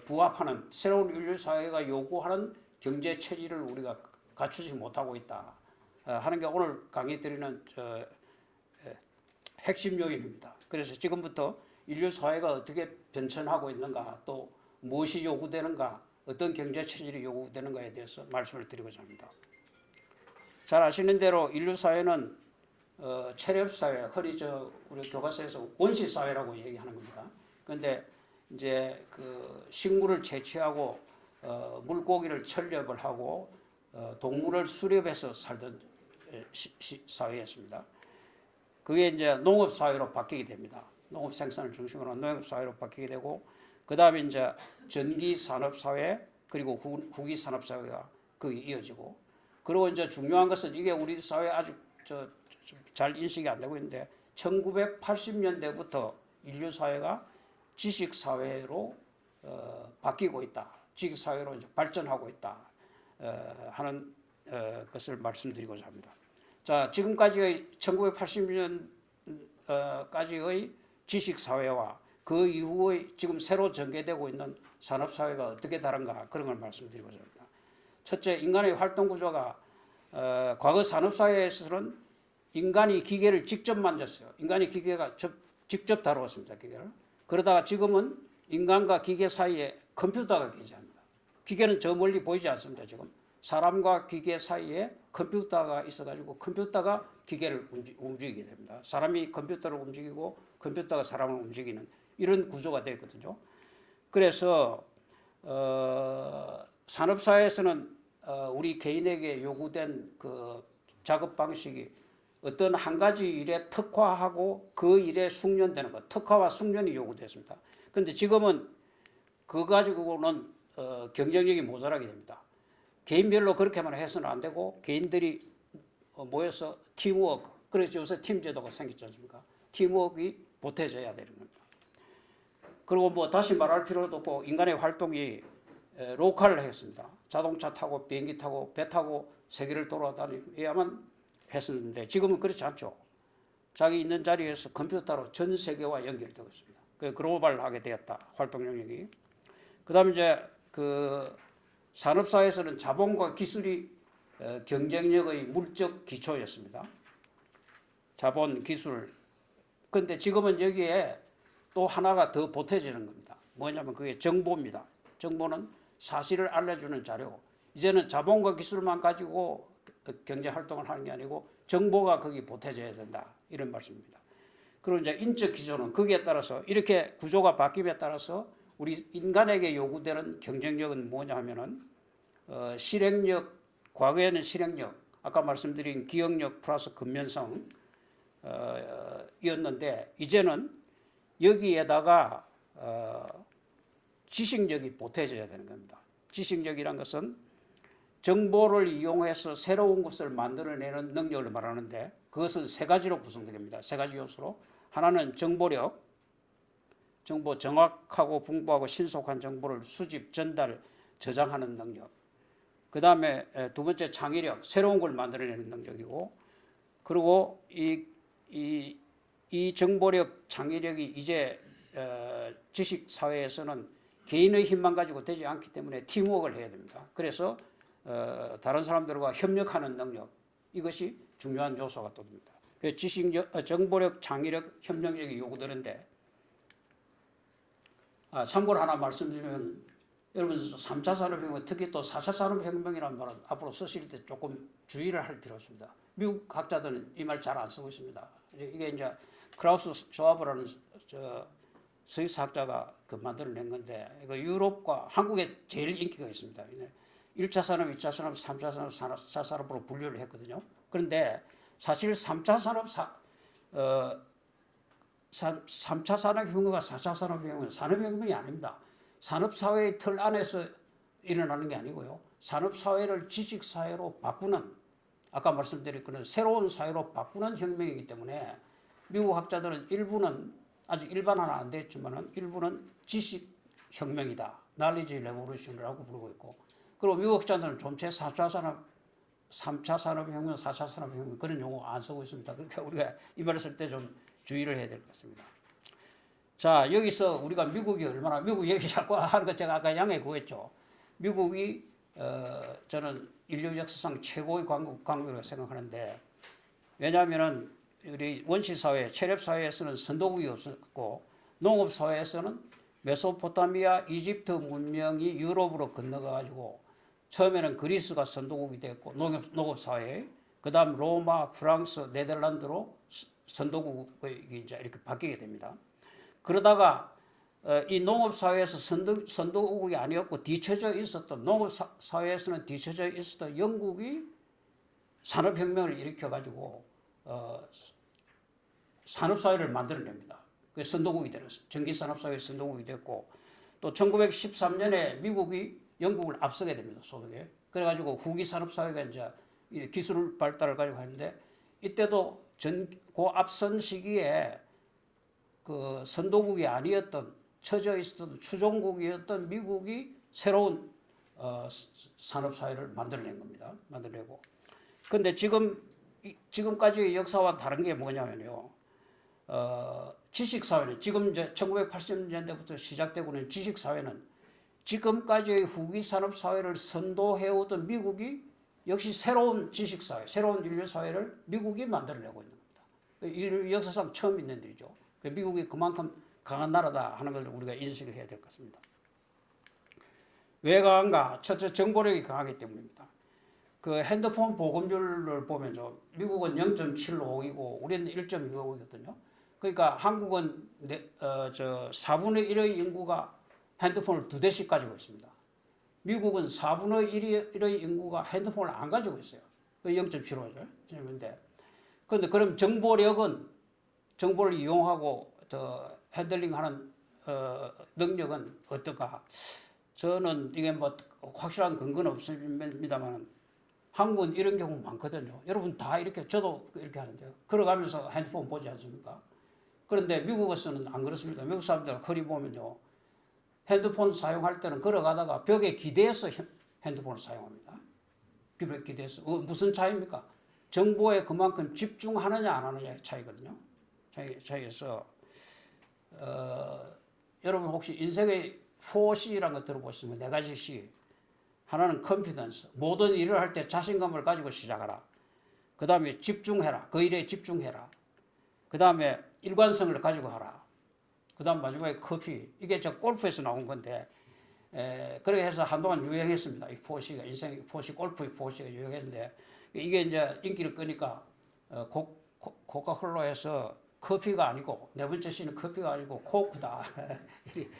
부합하는 새로운 인류 사회가 요구하는 경제 체질을 우리가 갖추지 못하고 있다 하는 게 오늘 강의 드리는 핵심 요인입니다. 그래서 지금부터 인류 사회가 어떻게 변천하고 있는가 또 무엇이 요구되는가 어떤 경제 체질이 요구되는가에 대해서 말씀을 드리고자 합니다. 잘 아시는 대로 인류 사회는 체렵 사회, 우리 교과서에서 원시 사회라고 얘기하는 겁니다. 그런데 이제 그 식물을 채취하고 물고기를 철렵을 하고 동물을 수렵해서 살던 사회였습니다. 그게 이제 농업 사회로 바뀌게 됩니다. 농업 생산을 중심으로 한 농업 사회로 바뀌게 되고 그 다음에 이제 전기 산업 사회 그리고 후기 산업 사회가 거기 이어지고 그리고 이제 중요한 것은 이게 우리 사회 아직 잘 인식이 안 되고 있는데 1980년대부터 인류 사회가 지식 사회로 바뀌고 있다. 지식 사회로 이제 발전하고 있다 하는 것을 말씀드리고자 합니다. 자, 지금까지의 1980년까지의 지식 사회와 그 이후의 지금 새로 전개되고 있는 산업 사회가 어떻게 다른가 그런 걸 말씀드리고자 합니다. 첫째, 인간의 활동 구조가 과거 산업 사회에서는 인간이 기계를 직접 만졌어요. 인간이 기계가 직접 다루었습니다. 기계를. 그러다가 지금은 인간과 기계 사이에 컴퓨터가 존재합니다. 기계는 저 멀리 보이지 않습니다. 지금 사람과 기계 사이에 컴퓨터가 있어가지고 컴퓨터가 기계를 움직이게 됩니다. 사람이 컴퓨터를 움직이고 컴퓨터가 사람을 움직이는 이런 구조가 되어 있거든요. 그래서 산업 사회에서는 우리 개인에게 요구된 그 작업 방식이 어떤 한 가지 일에 특화하고 그 일에 숙련되는 것, 특화와 숙련이 요구됐습니다. 그런데 지금은 그거 가지고는 경쟁력이 모자라게 됩니다. 개인별로 그렇게만 해서는 안 되고 개인들이 모여서 팀워크, 그래서 요새 팀 제도가 생겼지 않습니까? 팀워크가 보태져야 되는 겁니다. 그리고 뭐 다시 말할 필요도 없고 인간의 활동이 로컬을 했습니다. 자동차 타고 비행기 타고 배 타고 세계를 돌아다녀야만 했었는데 지금은 그렇지 않죠. 자기 있는 자리에서 컴퓨터로 전 세계와 연결되고 있습니다. 그 글로벌하게 되었다. 활동 영역이. 그다음에 이제 그 산업사회에서는 자본과 기술이 경쟁력의 물적 기초였습니다. 자본, 기술. 그런데 지금은 여기에 또 하나가 더 보태지는 겁니다. 뭐냐면 그게 정보입니다. 정보는 사실을 알려주는 자료. 이제는 자본과 기술만 가지고 경제 활동을 하는 게 아니고 정보가 거기 보태져야 된다. 이런 말씀입니다. 그리고 이제 인적 기조는 거기에 따라서 이렇게 구조가 바뀜에 따라서 우리 인간에게 요구되는 경쟁력은 뭐냐 하면은 실행력, 과거에는 실행력, 아까 말씀드린 기억력 플러스 근면성 이었는데 이제는 여기에다가 지식력이 보태져야 되는 겁니다. 지식력이란 것은 정보를 이용해서 새로운 것을 만들어내는 능력을 말하는데 그것은 세 가지로 구성됩니다. 세 가지 요소로. 하나는 정보력, 정보 정확하고 풍부하고 신속한 정보를 수집, 전달, 저장하는 능력. 그 다음에 두 번째 창의력, 새로운 걸 만들어내는 능력이고, 그리고 이 정보력, 창의력이 이제 지식 사회에서는 개인의 힘만 가지고 되지 않기 때문에 팀워크를 해야 됩니다. 그래서 다른 사람들과 협력하는 능력, 이것이 중요한 요소가 또 됩니다. 지식력, 정보력, 창의력, 협력력이 요구되는데 참고로 하나 말씀드리면 여러분 3차 산업혁명, 특히 또 4차 산업혁명이라는 말은 앞으로 쓰실 때 조금 주의를 할 필요가 있습니다. 미국 학자들은 이 말 잘 안 쓰고 있습니다. 이게 이제 크라우스 슈와브라는 스위스 학자가 만들어낸 건데 이거 유럽과 한국에 제일 인기가 있습니다. 1차 산업, 2차 산업, 3차 산업, 4차 산업으로 분류를 했거든요. 그런데 사실 3차 산업혁명과 4차 산업혁명은 산업혁명이 아닙니다. 산업사회의 틀 안에서 일어나는 게 아니고요. 산업사회를 지식사회로 바꾸는, 아까 말씀드린 그런 새로운 사회로 바꾸는 혁명이기 때문에 미국 학자들은 일부는 아직 일반화는 안 됐지만 일부는 지식혁명이다. knowledge revolution이라고 부르고 있고, 그리고 미국 학자들은 좀채 3차 산업혁명, 4차 산업혁명 그런 용어 안 쓰고 있습니다. 그러니까 우리가 이 말을 쓸 때 좀 주의를 해야 될 것 같습니다. 자, 여기서 우리가 미국이 얼마나, 미국 얘기 자꾸 하는 거 제가 아까 양해 구했죠. 미국이 저는 인류 역사상 최고의 강국이라고 생각하는데, 왜냐하면은 우리 원시사회, 체렵사회에서는 선도국이 없었고 농업사회에서는 메소포타미아, 이집트 문명이 유럽으로 건너가가지고 처음에는 그리스가 선도국이 됐고 농업사회, 그 다음 로마, 프랑스, 네덜란드로 선도국이 이제 이렇게 바뀌게 됩니다. 그러다가 이 농업사회에서 선도국이 아니었고 뒤처져 있었던, 농업사회에서는 뒤처져 있었던 영국이 산업혁명을 일으켜가지고 산업사회를 만들어냅니다. 그 선도국이 되는, 전기산업사회 선도국이 됐고, 또 1913년에 미국이 영국을 앞서게 됩니다. 소득에. 그래가지고 후기 산업사회가 이제 기술 발달을 가지고 하는데, 이때도 그 앞선 시기에 그 선도국이 아니었던, 처져 있었던 추종국이었던 미국이 새로운 산업사회를 만들어낸 겁니다. 만들어내고. 근데 지금 지금까지의 역사와 다른 게 뭐냐면요. 지식사회는 지금 이제 1980년대부터 시작되고 있는 지식사회는 지금까지의 후기산업사회를 선도해오던 미국이 역시 새로운 지식사회, 새로운 인류사회를 미국이 만들어내고 있는 겁니다. 이 역사상 처음 있는 일이죠. 미국이 그만큼 강한 나라다 하는 것을 우리가 인식을 해야 될 것 같습니다. 왜 강한가? 첫째, 정보력이 강하기 때문입니다. 그 핸드폰 보급률을 보면요. 미국은 0.75이고 우리는 1.25거든요. 그러니까 한국은 4분의 1의 인구가 핸드폰을 2대씩 가지고 있습니다. 미국은 4분의 1의 인구가 핸드폰을 안 가지고 있어요. 0.75죠. 그런데 그럼 정보를 이용하고 핸들링하는 능력은 어떨까? 저는 이게 뭐 확실한 근거는 없습니다만 한국은 이런 경우 많거든요. 여러분 다 이렇게 저도 이렇게 하는데요. 걸어가면서 핸드폰 보지 않습니까? 그런데 미국에서는 안 그렇습니다. 미국 사람들 허리 보면요. 핸드폰 사용할 때는 걸어가다가 벽에 기대서 핸드폰을 사용합니다. 벽에 기대서. 무슨 차이입니까? 정보에 그만큼 집중하느냐 안 하느냐의 차이거든요. 차이에서 여러분 혹시 인생의 4C라는 거 들어보시면 4가지 C. 하나는 컨피던스. 모든 일을 할 때 자신감을 가지고 시작하라. 그 다음에 집중해라. 그 일에 집중해라. 그 다음에 일관성을 가지고 하라. 그 다음 마지막에 커피. 이게 저 골프에서 나온 건데, 그렇게 해서 한동안 유행했습니다. 이 4C가, 인생 4C, 골프의 4C가 유행했는데, 이게 이제 인기를 끄니까, 코카콜라에서 커피가 아니고, 네 번째 C는 커피가 아니고, 코크다.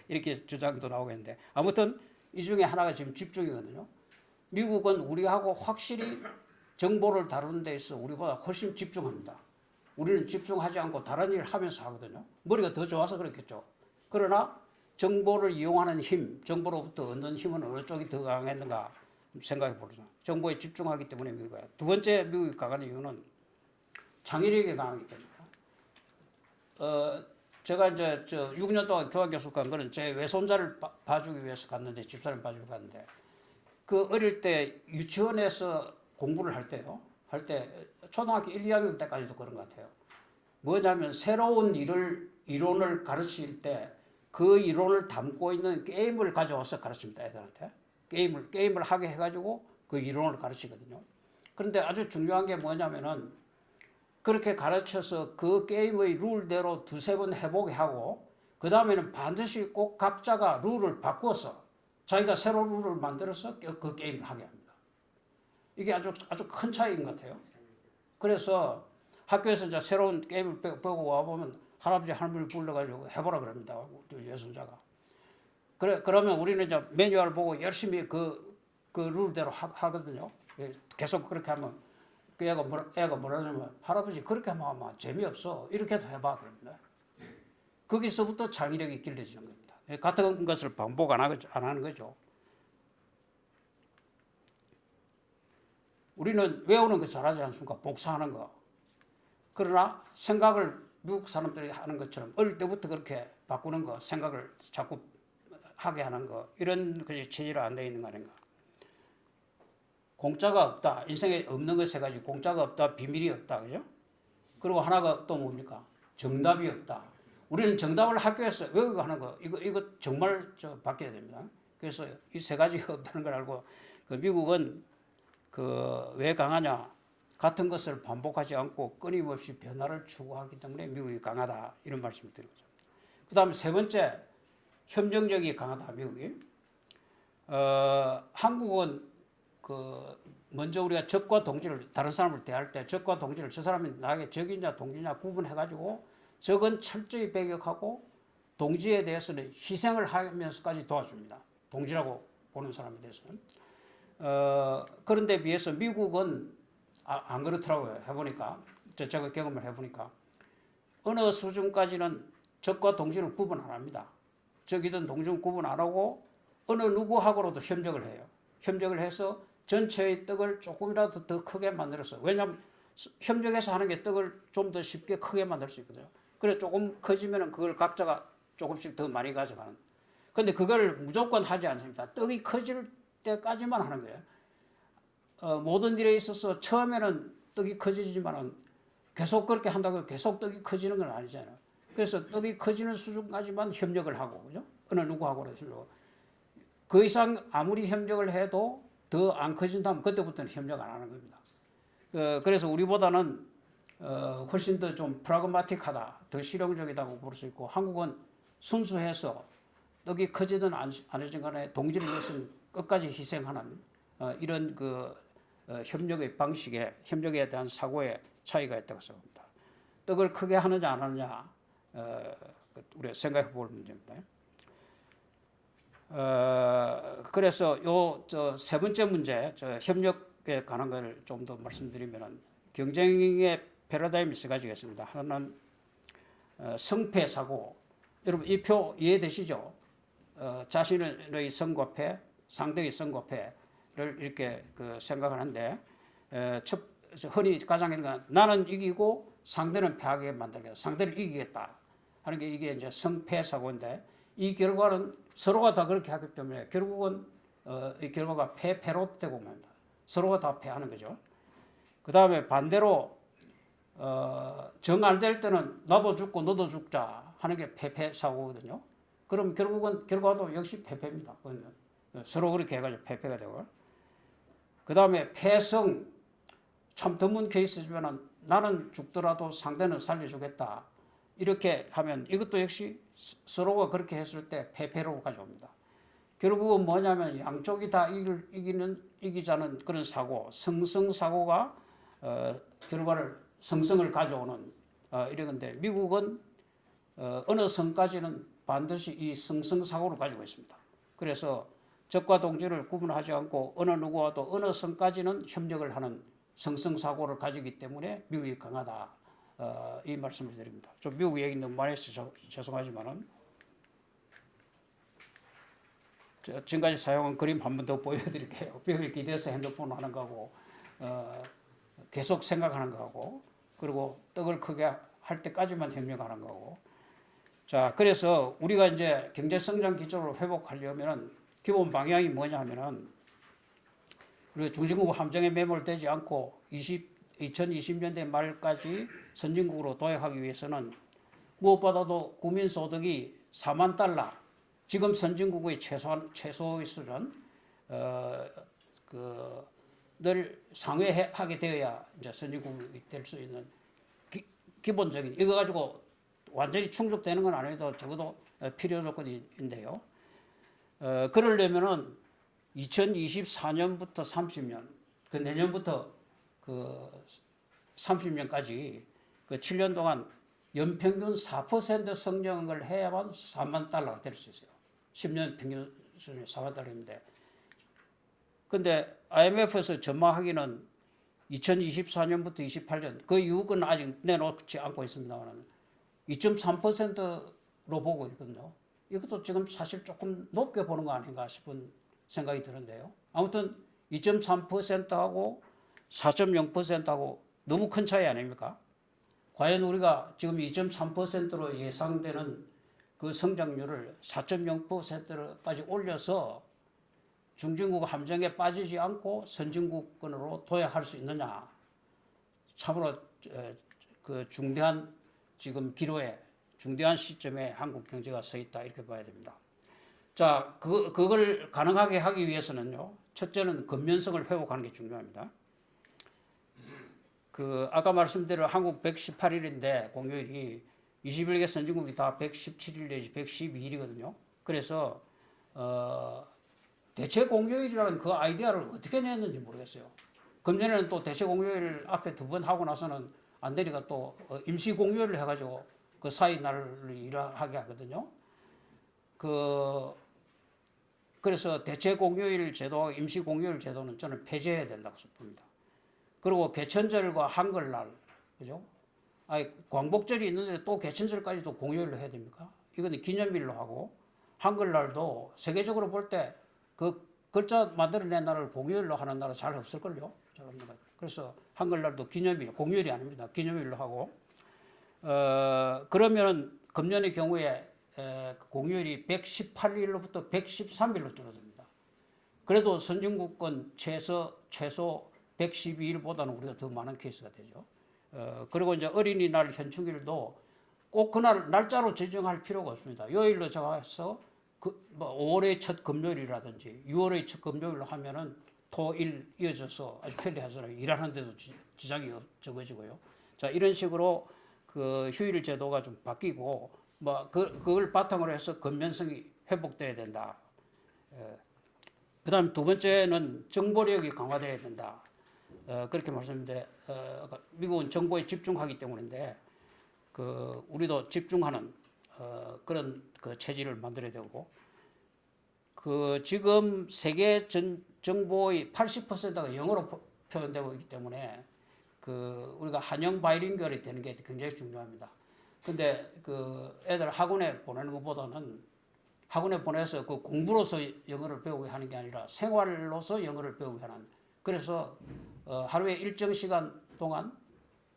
이렇게 주장도 나오고 있는데, 아무튼 이 중에 하나가 지금 집중이거든요. 미국은 우리하고 확실히 정보를 다루는 데 있어 우리보다 훨씬 집중합니다. 우리는 집중하지 않고 다른 일을 하면서 하거든요. 머리가 더 좋아서 그렇겠죠. 그러나 정보를 이용하는 힘, 정보로부터 얻는 힘은 어느 쪽이 더 강했는가 생각해 보죠. 정보에 집중하기 때문에 미국이. 두 번째 미국이 강한 이유는 창의력이 강하기 때문입니다. 제가 이제 6년 동안 교환교수 간 거는 제 외손자를 봐주기 위해서 갔는데, 집사람 봐주러 갔는데, 그 어릴 때 유치원에서 공부를 할 때요. 할 때 초등학교 1, 2학년 때까지도 그런 것 같아요. 뭐냐면 새로운 이론을 가르칠 때 그 이론을 담고 있는 게임을 가져와서 가르칩니다. 애들한테. 게임을 하게 해가지고 그 이론을 가르치거든요. 그런데 아주 중요한 게 뭐냐면은 그렇게 가르쳐서 그 게임의 룰대로 2-3번 해보게 하고 그 다음에는 반드시 꼭 각자가 룰을 바꿔서 자기가 새로운 룰을 만들어서 그 게임을 하게 합니다. 이게 아주 큰 차이인 것 같아요. 그래서 학교에서 이제 새로운 게임을 배우고 와보면 할아버지 할머니 불러가지고 해보라 그럽니다. 외손자가. 그러면 우리는 이제 매뉴얼 보고 열심히 그 룰대로 하거든요. 계속 그렇게 하면 그 애가 뭐라 하냐면 할아버지 그렇게 하면 재미없어. 이렇게도 해봐 그럽니다. 거기서부터 창의력이 길러지는 겁니다. 같은 것을 반복 안 하는 거죠. 우리는 외우는 거 잘하지 않습니까? 복사하는 거. 그러나 생각을 미국 사람들이 하는 것처럼 어릴 때부터 그렇게 바꾸는 거, 생각을 자꾸 하게 하는 거, 이런 것이 체질화 안 되어 있는 거 아닌가. 공짜가 없다. 인생에 없는 것 3가지. 공짜가 없다. 비밀이 없다. 그죠? 그리고 하나가 또 뭡니까? 정답이 없다. 우리는 정답을 학교에서 외우고 하는 거, 이거 정말 바뀌어야 됩니다. 그래서 이 3가지가 없다는 걸 알고, 미국은 왜 강하냐? 같은 것을 반복하지 않고 끊임없이 변화를 추구하기 때문에 미국이 강하다. 이런 말씀을 드리는 거죠. 그 다음에 3번째, 협력력이 강하다. 미국이. 한국은 먼저 우리가 적과 동지를, 다른 사람을 대할 때 적과 동지를 저 사람이 나에게 적이냐 동지냐 구분해가지고 적은 철저히 배격하고 동지에 대해서는 희생을 하면서까지 도와줍니다. 동지라고 보는 사람에 대해서는. 그런데 비해서 미국은 안 그렇더라고요. 해보니까. 제가 경험을 해보니까. 어느 수준까지는 적과 동지를 구분 안 합니다. 적이든 동지는 구분 안 하고 어느 누구하고라도 협력을 해요. 협력을 해서 전체의 떡을 조금이라도 더 크게 만들어서, 왜냐하면 협력해서 하는 게 떡을 좀 더 쉽게 크게 만들 수 있거든요. 그래 조금 커지면 그걸 각자가 조금씩 더 많이 가져가는. 그런데 그걸 무조건 하지 않습니다. 떡이 커질 때까지만 하는 거예요. 모든 일에 있어서 처음에는 떡이 커지지만은 계속 그렇게 한다고 계속 떡이 커지는 건 아니잖아요. 그래서 떡이 커지는 수준까지만 협력을 하고, 그죠? 어느 누구하고는 그 이상 아무리 협력을 해도 더 안 커진다면 그때부터는 협력 안 하는 겁니다. 그래서 우리보다는 훨씬 더 좀 프라그마틱하다, 더 실용적이다고 볼 수 있고, 한국은 순수해서 떡이 커지든 안 커지든 간에 동지를 위해서는 끝까지 희생하는 이런 협력의 방식에, 협력에 대한 사고의 차이가 있다고 생각합니다. 떡을 크게 하느냐 안 하느냐 우리가 생각해 볼 문제입니다. 그래서 세 번째 문제, 협력에 관한 걸 좀 더 말씀드리면 경쟁의 패러다임이 세 가지가 있습니다. 하나는 성패 사고. 여러분 이 표 이해되시죠? 자신의 성과 패, 상대의 성과 패를 이렇게 생각하는데 흔히 가장 있는 건 나는 이기고 상대는 패하게 만들겠다. 상대를 이기겠다 하는 게 이게 이제 성패 사고인데 이 결과는 서로가 다 그렇게 하기 때문에 결국은 이 결과가 패로 되고 맙니다. 서로가 다 패하는 거죠. 그 다음에 반대로 정 안 될 때는 나도 죽고 너도 죽자 하는 게 패패 사고거든요. 그럼 결국은 결과도 역시 패패입니다. 서로 그렇게 해가지고 패패가 되고. 그 다음에 패성, 참 드문 케이스지만 나는 죽더라도 상대는 살려주겠다. 이렇게 하면 이것도 역시 서로가 그렇게 했을 때 패패로 가져옵니다. 결국은 뭐냐면 양쪽이 다 이기자는 그런 사고, 성성사고가 결과를 성성을 가져오는 이런 건데 미국은 어느 성까지는 반드시 이 성성사고를 가지고 있습니다. 그래서 적과 동지를 구분하지 않고 어느 누구와도 어느 성까지는 협력을 하는 성성사고를 가지기 때문에 미국이 강하다. 이 말씀을 드립니다. 좀 미국 얘기 너무 많이 해서 죄송하지만은 지금까지 사용한 그림 한 번 더 보여드릴게요. 벽에 기대서 핸드폰 하는 거하고 계속 생각하는 거하고 그리고 떡을 크게 할 때까지만 협력하는 거고. 자, 그래서 우리가 이제 경제 성장 기조를 회복하려면은 기본 방향이 뭐냐 하면은 우리가 중진국 함정에 매몰되지 않고 2020년대 말까지 선진국으로 도약하기 위해서는 무엇보다도 국민 소득이 4만 달러, 지금 선진국의 최소의 수준 늘 상회하게 되어야 이제 선진국이 될 수 있는 기본적인 이거 가지고 완전히 충족되는 건 아니어도 적어도 필요 조건인데요. 그러려면은 2024년부터 30년, 그 내년부터 그 30년까지 그 7년 동안 연평균 4% 성장을 해야만 4만 달러가 될 수 있어요. 10년 평균 수준이 4만 달러인데. 근데 IMF에서 전망하기는 2024년부터 28년, 그 이후는 아직 내놓지 않고 있습니다만 2.3%로 보고 있거든요. 이것도 지금 사실 조금 높게 보는 거 아닌가 싶은 생각이 드는데요. 아무튼 2.3%하고 4.0%하고 너무 큰 차이 아닙니까? 과연 우리가 지금 2.3%로 예상되는 그 성장률을 4.0%까지 올려서 중진국 함정에 빠지지 않고 선진국권으로 도약할 수 있느냐? 참으로 그 중대한 지금 기로에 중대한 시점에 한국 경제가 서 있다 이렇게 봐야 됩니다. 자, 그걸 가능하게 하기 위해서는요. 첫째는 근면성을 회복하는 게 중요합니다. 아까 말씀드린 한국 118일인데 공휴일이 21개 선진국이 다 117일 내지 112일이거든요. 그래서 대체 공휴일이라는 그 아이디어를 어떻게 냈는지 모르겠어요. 금년에는 또 대체 공휴일 앞에 2번 하고 나서는 안 되니까 또 임시 공휴일을 해가지고 그 사이 날을 일하게 하거든요. 그래서 대체 공휴일 제도, 임시 공휴일 제도는 저는 폐지해야 된다고 봅니다. 그리고 개천절과 한글날, 그죠? 광복절이 있는데 또 개천절까지도 공휴일로 해야 됩니까? 이건 기념일로 하고 한글날도 세계적으로 볼 때 그 글자 만들어낸 날을 공휴일로 하는 나라 잘 없을걸요. 그래서 한글날도 기념일, 공휴일이 아닙니다. 기념일로 하고 그러면 금년의 경우에 공휴일이 118일로부터 113일로 줄어듭니다. 그래도 선진국권 최소 112일보다는 우리가 더 많은 케이스가 되죠. 그리고 이제 어린이날 현충일도 꼭 그날 날짜로 지정할 필요가 없습니다. 요일로 정해서 뭐 5월의 첫 금요일이라든지 6월의 첫 금요일로 하면은 토일 이어져서 아주 편리하잖아요. 일하는데도 지장이 적어지고요. 자, 이런 식으로 그 휴일 제도가 좀 바뀌고 뭐 그걸 바탕으로 해서 건면성이 회복돼야 된다. 그다음 두 번째는 정보력이 강화돼야 된다. 그렇게 말씀드렸는데 미국은 정보에 집중하기 때문인데 그 우리도 집중하는 그런 그 체질을 만들어야 되고 그 지금 세계 정보의 80%가 영어로 표현되고 있기 때문에 그 우리가 한영 바이링구얼이 되는 게 굉장히 중요합니다. 근데 그 애들 학원에 보내는 것보다는 학원에 보내서 그 공부로서 영어를 배우게 하는 게 아니라 생활로서 영어를 배우게 하는. 그래서 하루에 일정 시간 동안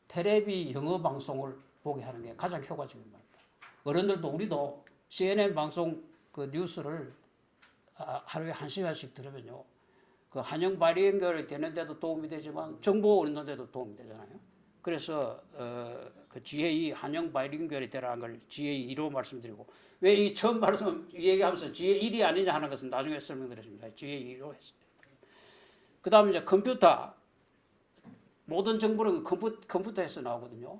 텔레비 영어 방송을 보게 하는 게 가장 효과적인 말입니다. 어른들도 우리도 CNN 방송 그 뉴스를 하루에 1시간씩 들으면요. 그 한영 바이링구얼이 되는데도 도움이 되지만 정보 얻는데도 도움이 되잖아요. 그래서 그 GA 한영 바이링구얼이 되라는 걸 GA2로 말씀드리고 왜 이 처음 얘기하면서 GA1이 아니냐 하는 것은 나중에 설명드리겠습니다. GA2로 했어요. 그 다음에 이제 컴퓨터 모든 정보는 컴퓨터에서 나오거든요.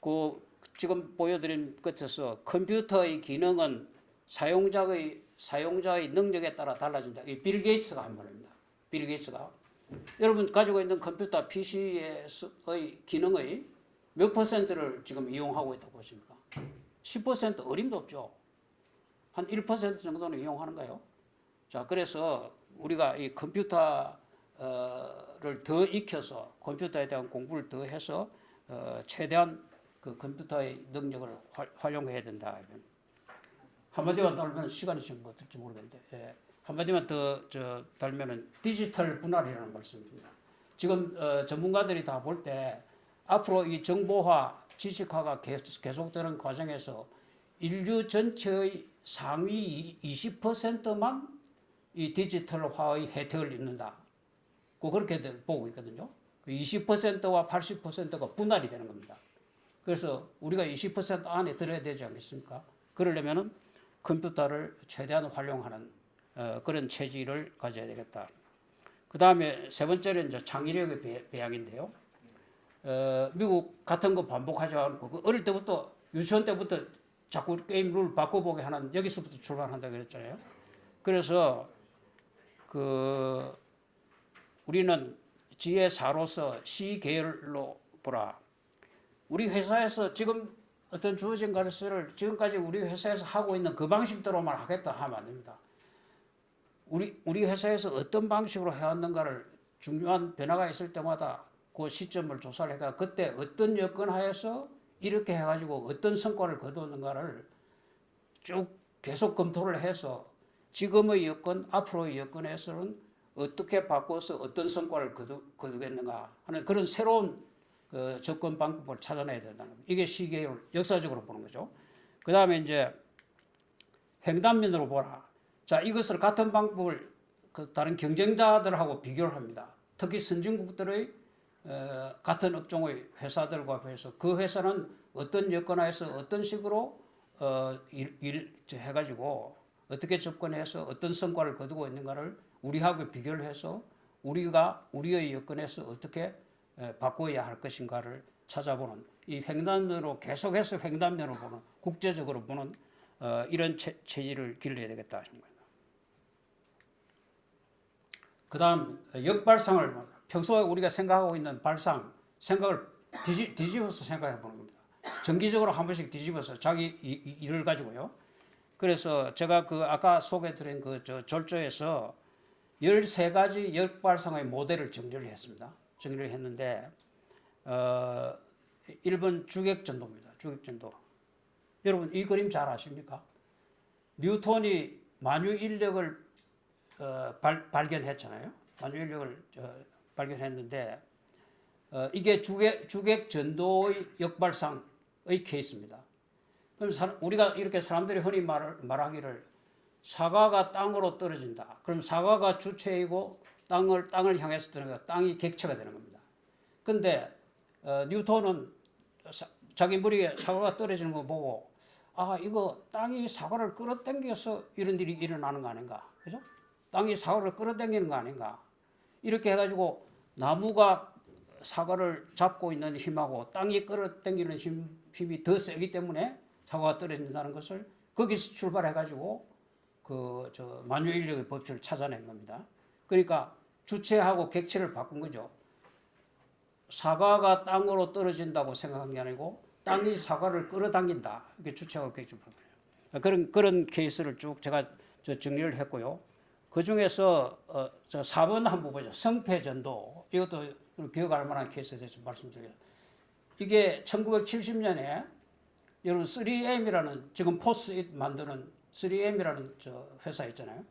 그 지금 보여드린 것에서 컴퓨터의 기능은 사용자의 능력에 따라 달라진다. 이 빌 게이츠가 한 말입니다. 빌 게이츠가 여러분 가지고 있는 컴퓨터 PC의 기능의 몇 퍼센트를 지금 이용하고 있다고 보십니까? 10% 어림도 없죠. 한 1% 정도는 이용하는가요? 자, 그래서 우리가 이 컴퓨터를 더 익혀서 컴퓨터에 대한 공부를 더 해서 최대한 그 컴퓨터의 능력을 활용해야 된다. 한마디만 달면 시간이 지금 어떨지 모르겠는데 한마디만 더 달면은 디지털 분할이라는 말씀입니다. 지금 전문가들이 다 볼 때 앞으로 이 정보화, 지식화가 계속되는 과정에서 인류 전체의 상위 20%만 이 디지털화의 혜택을 입는다. 그렇게 보고 있거든요. 20%와 80%가 분할이 되는 겁니다. 그래서 우리가 20% 안에 들어야 되지 않겠습니까? 그러려면은 컴퓨터를 최대한 활용하는 그런 체질을 가져야 되겠다. 그 다음에 세 번째는 이제 창의력의 배양인데요. 미국 같은 거 반복하지 않고 어릴 때부터 유치원 때부터 자꾸 게임 룰 바꿔보게 하는 여기서부터 출발한다고 그랬잖아요. 그래서 그 우리는 지혜 4로서 시 계열로 보라. 우리 회사에서 지금 어떤 주어진 것을 지금까지 우리 회사에서 하고 있는 그 방식대로만 하겠다 하면 안 됩니다. 우리 회사에서 어떤 방식으로 해왔는가를 중요한 변화가 있을 때마다 그 시점을 조사를 해가 그때 어떤 여건 하에서 이렇게 해가지고 어떤 성과를 거두었는가를 쭉 계속 검토를 해서 지금의 여건, 앞으로의 여건에서는 어떻게 바꿔서 어떤 성과를 거두겠는가 하는 그런 새로운 그 접근 방법을 찾아내야 된다는 겁니다. 이게 시계율 역사적으로 보는 거죠. 그 다음에 이제 횡단면으로 보라. 자, 이것을 같은 방법을 그 다른 경쟁자들하고 비교를 합니다. 특히 선진국들의 같은 업종의 회사들과 비해서 그 회사는 어떤 여건하에서 어떤 식으로 해가지고 어떻게 접근해서 어떤 성과를 거두고 있는가를 우리하고 비교를 해서 우리가 우리의 여건에서 어떻게 바꿔야 할 것인가를 찾아보는 이 횡단면으로 계속해서 횡단면으로 보는 국제적으로 보는 이런 체질을 길러야 되겠다 하는 거예요. 그다음 역발상을 평소에 우리가 생각하고 있는 발상 생각을 뒤집어서 생각해 보는 겁니다. 정기적으로 한 번씩 뒤집어서 자기 일을 가지고요. 그래서 제가 그 아까 소개드린 그 졸조에서 13가지 역발상의 모델을 정리를 했습니다. 정리를 했는데 1번 주객전도입니다. 주객전도. 여러분 이 그림 잘 아십니까? 뉴턴이 만유인력을 발견했잖아요. 만유인력을 발견했는데 이게 주객전도의 역발상의 케이스입니다. 그럼 우리가 이렇게 사람들이 흔히 말하기를 사과가 땅으로 떨어진다. 그럼 사과가 주체이고 땅을 향해서 뜨는 거, 땅이 객체가 되는 겁니다. 근데 뉴턴은 자기 머리에 사과가 떨어지는 거 보고 아 이거 땅이 사과를 끌어당겨서 이런 일이 일어나는 거 아닌가, 그죠? 땅이 사과를 끌어당기는 거 아닌가, 이렇게 해가지고 나무가 사과를 잡고 있는 힘하고 땅이 끌어당기는 힘이 더 세기 때문에 사과가 떨어진다는 것을 거기서 출발해가지고 만유 인력의 법칙을 찾아낸 겁니다. 그러니까 주체하고 객체를 바꾼 거죠. 사과가 땅으로 떨어진다고 생각한 게 아니고 땅이 사과를 끌어당긴다. 이게 주체하고 객체를 바꾼 거예요. 그런 케이스를 쭉 제가 정리를 했고요. 그 중에서 4번 한번 보죠. 성패전도. 이것도 기억할 만한 케이스에 대해서 말씀드려요. 이게 1970년에 여러분 3M이라는 지금 포스잇 만드는 3M이라는 회사 있잖아요.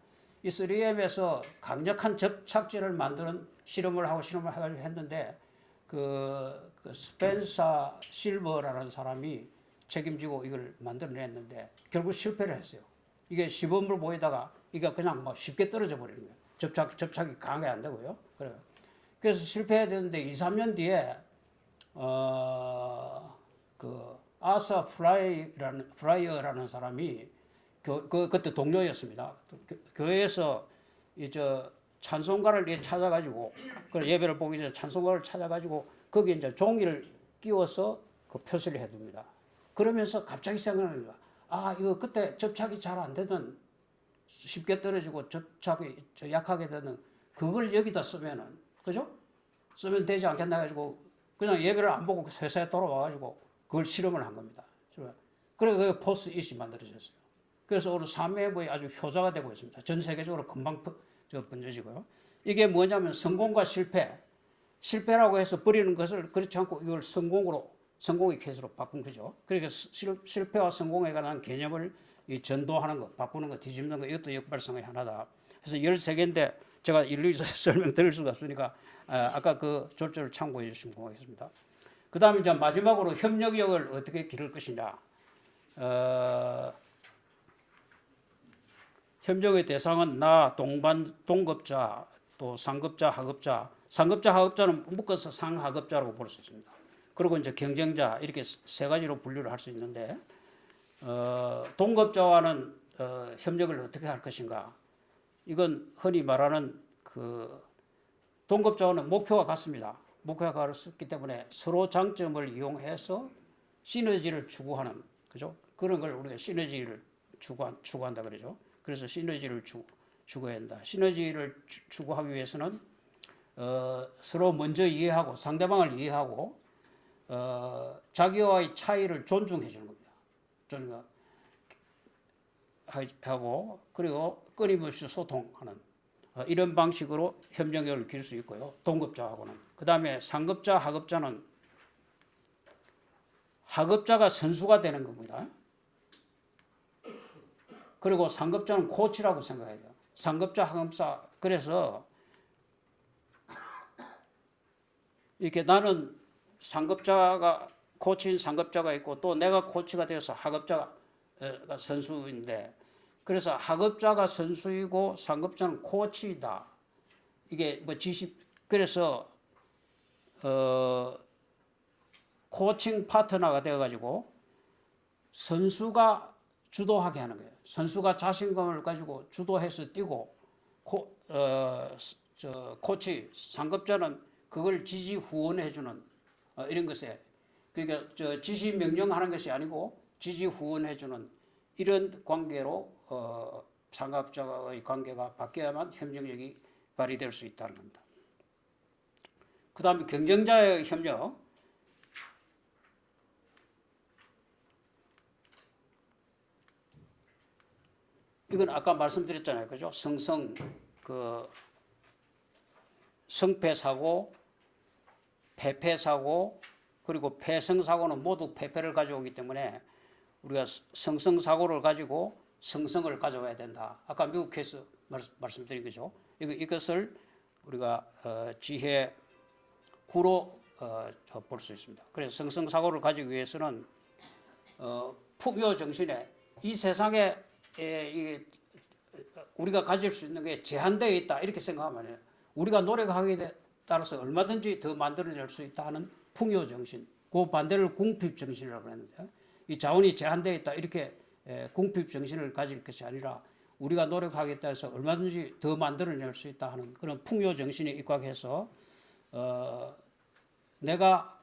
이 3M에서 강력한 접착제를 만드는 실험을 해가지고 했는데 그 스펜서 실버라는 사람이 책임지고 이걸 만들어냈는데 결국 실패를 했어요. 이게 시범을 보이다가 이게 그냥 막 쉽게 떨어져 버리는 거예요. 접착이 강하게 안 되고요. 그래요. 그래서 실패해야 되는데 2, 3년 뒤에 아사 프라이어라는 사람이 그때 동료였습니다. 교회에서 찬송가를 찾아가지고 그 예배를 보기 전에 찬송가를 찾아가지고 거기에 이제 종이를 끼워서 그 표시를 해둡니다. 그러면서 갑자기 생각나는 거야. 아 이거 그때 접착이 잘 안 되던 쉽게 떨어지고 접착이 약하게 되는 그걸 여기다 쓰면은 그죠? 쓰면 되지 않겠나 가지고 그냥 예배를 안 보고 회사에 돌아와가지고 그걸 실험을 한 겁니다. 그래서 그 포스잇이 만들어졌어요. 그래서 오늘 삶의 아주 효자가 되고 있습니다. 전 세계적으로 금방 번져지고요. 이게 뭐냐면 성공과 실패라고 해서 버리는 것을 그렇지 않고 이걸 성공의 케이스로 바꾼 거죠. 그러니까 실패와 성공에 관한 개념을 전도하는 것, 바꾸는 것, 뒤집는 것, 이것도 역발상의 하나다. 그래서 13개인데 제가 일일이 설명드릴 수가 없으니까 아까 그 졸조를 참고해 주시면 고맙겠습니다. 그 다음에 이제 마지막으로 협력력을 어떻게 기를 것이냐. 협력의 대상은 나, 동급자, 또 상급자, 하급자. 상급자, 하급자는 묶어서 상하급자라고 볼 수 있습니다. 그리고 이제 경쟁자 이렇게 세 가지로 분류를 할 수 있는데 동급자와는 협력을 어떻게 할 것인가? 이건 흔히 말하는 동급자와는 목표가 같습니다. 목표가 같기 때문에 서로 장점을 이용해서 시너지를 추구하는 그죠? 그런 걸 우리가 시너지를 추구한다 그러죠. 그래서 시너지를 추구해야 한다. 시너지를 추구하기 위해서는 서로 먼저 이해하고 상대방을 이해하고 자기와의 차이를 존중해 주는 겁니다. 존중하고 그리고 끊임없이 소통하는 이런 방식으로 협력력을 기를 수 있고요. 동급자하고는. 그 다음에 상급자, 하급자는 하급자가 선수가 되는 겁니다. 그리고 상급자는 코치라고 생각해야 돼요. 상급자, 하급자. 그래서 이렇게 나는 상급자가 코치인 상급자가 있고 또 내가 코치가 되어서 하급자가 선수인데 그래서 하급자가 선수이고 상급자는 코치이다. 이게 그래서 코칭 파트너가 되어가지고 선수가 주도하게 하는 거예요. 선수가 자신감을 가지고 주도해서 뛰고 코치 상급자는 그걸 지지 후원해주는 이런 것에 그러니까 지시 명령하는 것이 아니고 지지 후원해주는 이런 관계로 상급자의 관계가 바뀌어야만 협력력이 발휘될 수 있다는 겁니다. 그 다음에 경쟁자의 협력. 이건 아까 말씀드렸잖아요. 그죠? 성패사고, 패패사고, 그리고 패성사고는 모두 패패를 가져오기 때문에 우리가 성성사고를 가지고 성성을 가져와야 된다. 아까 미국 케이스 말씀드린 거죠. 이것을 우리가 지혜 9로 볼 수 있습니다. 그래서 성성사고를 가지기 위해서는 풍요 정신에 이 세상에 우리가 가질 수 있는 게 제한되어 있다 이렇게 생각하면 해요. 우리가 노력하기에 따라서 얼마든지 더 만들어낼 수 있다 하는 풍요 정신, 그 반대를 궁핍 정신이라고 하는데 이 자원이 제한되어 있다 이렇게 궁핍 정신을 가질 것이 아니라 우리가 노력하기에 따라서 얼마든지 더 만들어낼 수 있다 하는 그런 풍요 정신에 입각해서 내가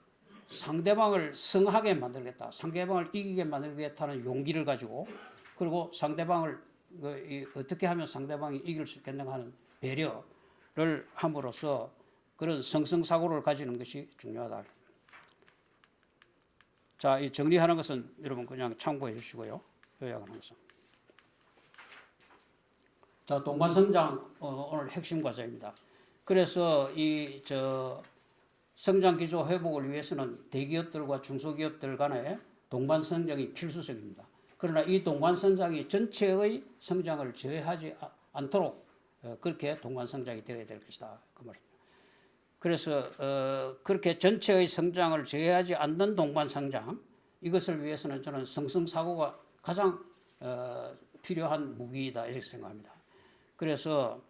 상대방을 성하게 만들겠다, 상대방을 이기게 만들겠다는 용기를 가지고 그리고 상대방을 어떻게 하면 상대방이 이길 수 있겠는가 하는 배려를 함으로써 그런 성성사고를 가지는 것이 중요하다. 자, 이 정리하는 것은 여러분 그냥 참고해 주시고요. 요약하는 것은. 자, 동반성장 오늘 핵심 과제입니다. 그래서 이 성장 기조 회복을 위해서는 대기업들과 중소기업들 간의 동반성장이 필수적입니다. 그러나 이 동반성장이 전체의 성장을 저해하지 않도록 그렇게 동반성장이 되어야 될 것이다. 그 말입니다. 그래서 그렇게 전체의 성장을 저해하지 않는 동반성장 이것을 위해서는 저는 성성사고가 가장 필요한 무기이다 이렇게 생각합니다. 그래서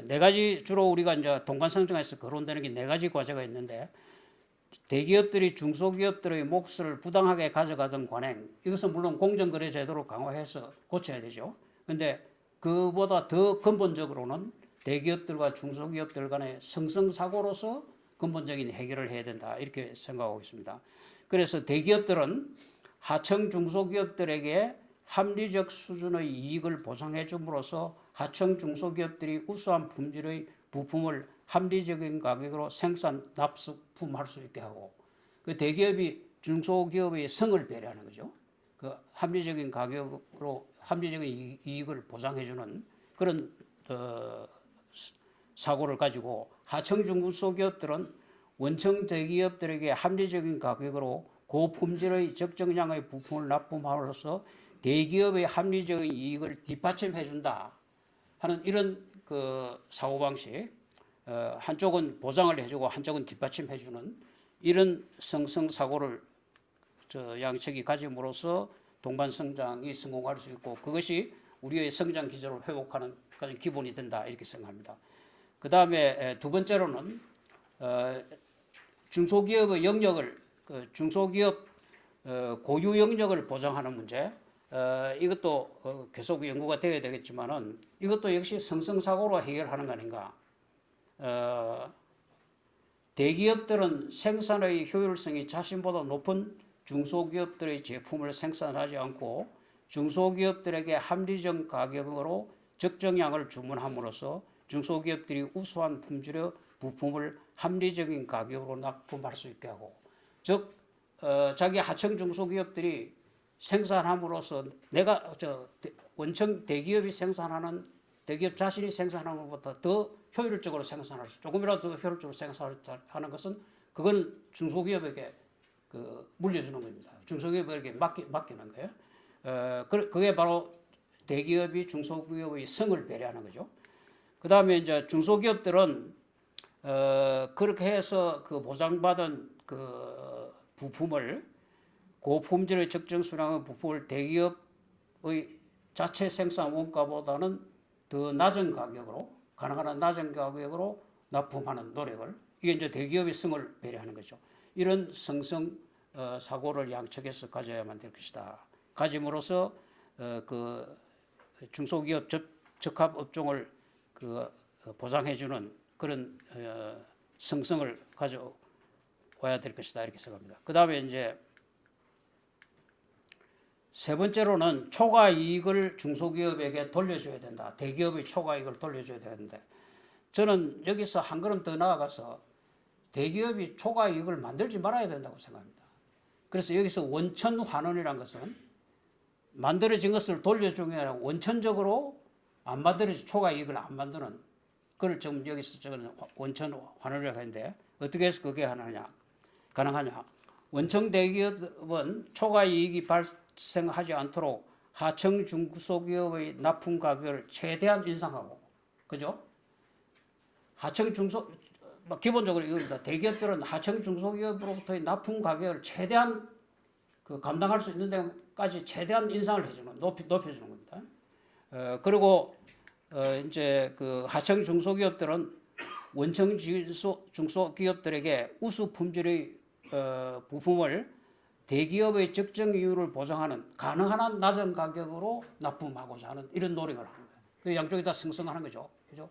네 가지 주로 우리가 이제 동반성장에서 거론되는 게 네 가지 과제가 있는데 대기업들이 중소기업들의 몫을 부당하게 가져가던 관행 이것은 물론 공정거래제도를 강화해서 고쳐야 되죠. 그런데 그보다 더 근본적으로는 대기업들과 중소기업들 간의 성성사고로서 근본적인 해결을 해야 된다 이렇게 생각하고 있습니다. 그래서 대기업들은 하청 중소기업들에게 합리적 수준의 이익을 보상해 줌으로써 하청 중소기업들이 우수한 품질의 부품을 합리적인 가격으로 생산, 납품할 수 있게 하고 그 대기업이 중소기업의 성을 배려하는 거죠. 그 합리적인 가격으로 합리적인 이익을 보상해주는 그런 사고를 가지고 하청 중소기업들은 원청 대기업들에게 합리적인 가격으로 고품질의 적정량의 부품을 납품함으로써 대기업의 합리적인 이익을 뒷받침해준다 하는 이런 그 사고방식 한쪽은 보상을 해주고 한쪽은 뒷받침해주는 이런 성성사고를 양측이 가짐으로써 동반성장이 성공할 수 있고 그것이 우리의 성장 기조를 회복하는 가장 기본이 된다 이렇게 생각합니다. 그 다음에 두 번째로는 중소기업의 영역을 중소기업 고유 영역을 보장하는 문제 이것도 계속 연구가 되어야 되겠지만은 이것도 역시 성성사고로 해결하는 거 아닌가. 대기업들은 생산의 효율성이 자신보다 높은 중소기업들의 제품을 생산하지 않고 중소기업들에게 합리적 가격으로 적정량을 주문함으로써 중소기업들이 우수한 품질의 부품을 합리적인 가격으로 납품할 수 있게 하고 즉 자기 하청 중소기업들이 생산함으로써 내가 원청 대기업이 생산하는 대기업 자신이 생산하는 것보다 더 효율적으로 생산할 수 조금이라도 더 효율적으로 생산하는 것은 그건 중소기업에게 물려주는 겁니다. 중소기업에게 맡기는 거예요. 그게 바로 대기업이 중소기업의 성을 배려하는 거죠. 그 다음에 이제 중소기업들은 그렇게 해서 그 보장받은 그 부품을 고품질의 적정 수량의 부품을 대기업의 자체 생산 원가보다는 더 낮은 가격으로 가능한 한 낮은 가격으로 납품하는 노력을 이게 이제 대기업의 성을 배려하는 거죠. 이런 성성 사고를 양측에서 가져야만 될 것이다. 가짐으로써 그 중소기업 적합 업종을 보장해주는 그런 성성을 가져와야 될 것이다 이렇게 생각합니다. 그 다음에 이제 세 번째로는 초과 이익을 중소기업에게 돌려줘야 된다. 대기업의 초과 이익을 돌려줘야 되는데 저는 여기서 한 걸음 더 나아가서 대기업이 초과 이익을 만들지 말아야 된다고 생각합니다. 그래서 여기서 원천 환원이라는 것은 만들어진 것을 돌려주는 게 아니라 원천적으로 안 만들어진 초과 이익을 안 만드는 그걸 좀 여기서 저는 원천 환원이라고 하는데 어떻게 해서 그게 가능하냐. 원청 대기업은 초과 이익이 발생하지 않도록 하청 중소기업의 납품 가격을 최대한 인상하고, 그죠? 하청 중소 기본적으로 이겁니다. 대기업들은 하청 중소기업으로부터의 납품 가격을 최대한 감당할 수 있는 데까지 최대한 인상을 해주는 높여주는 겁니다. 그리고 이제 그 하청 중소기업들은 원청 중소기업들에게 우수 품질의 부품을 대기업의 적정 이율을 보장하는 가능한 한 낮은 가격으로 납품하고자 하는 이런 노력을 하는 거예요. 그 양쪽이 다 승승하는 거죠. 그죠?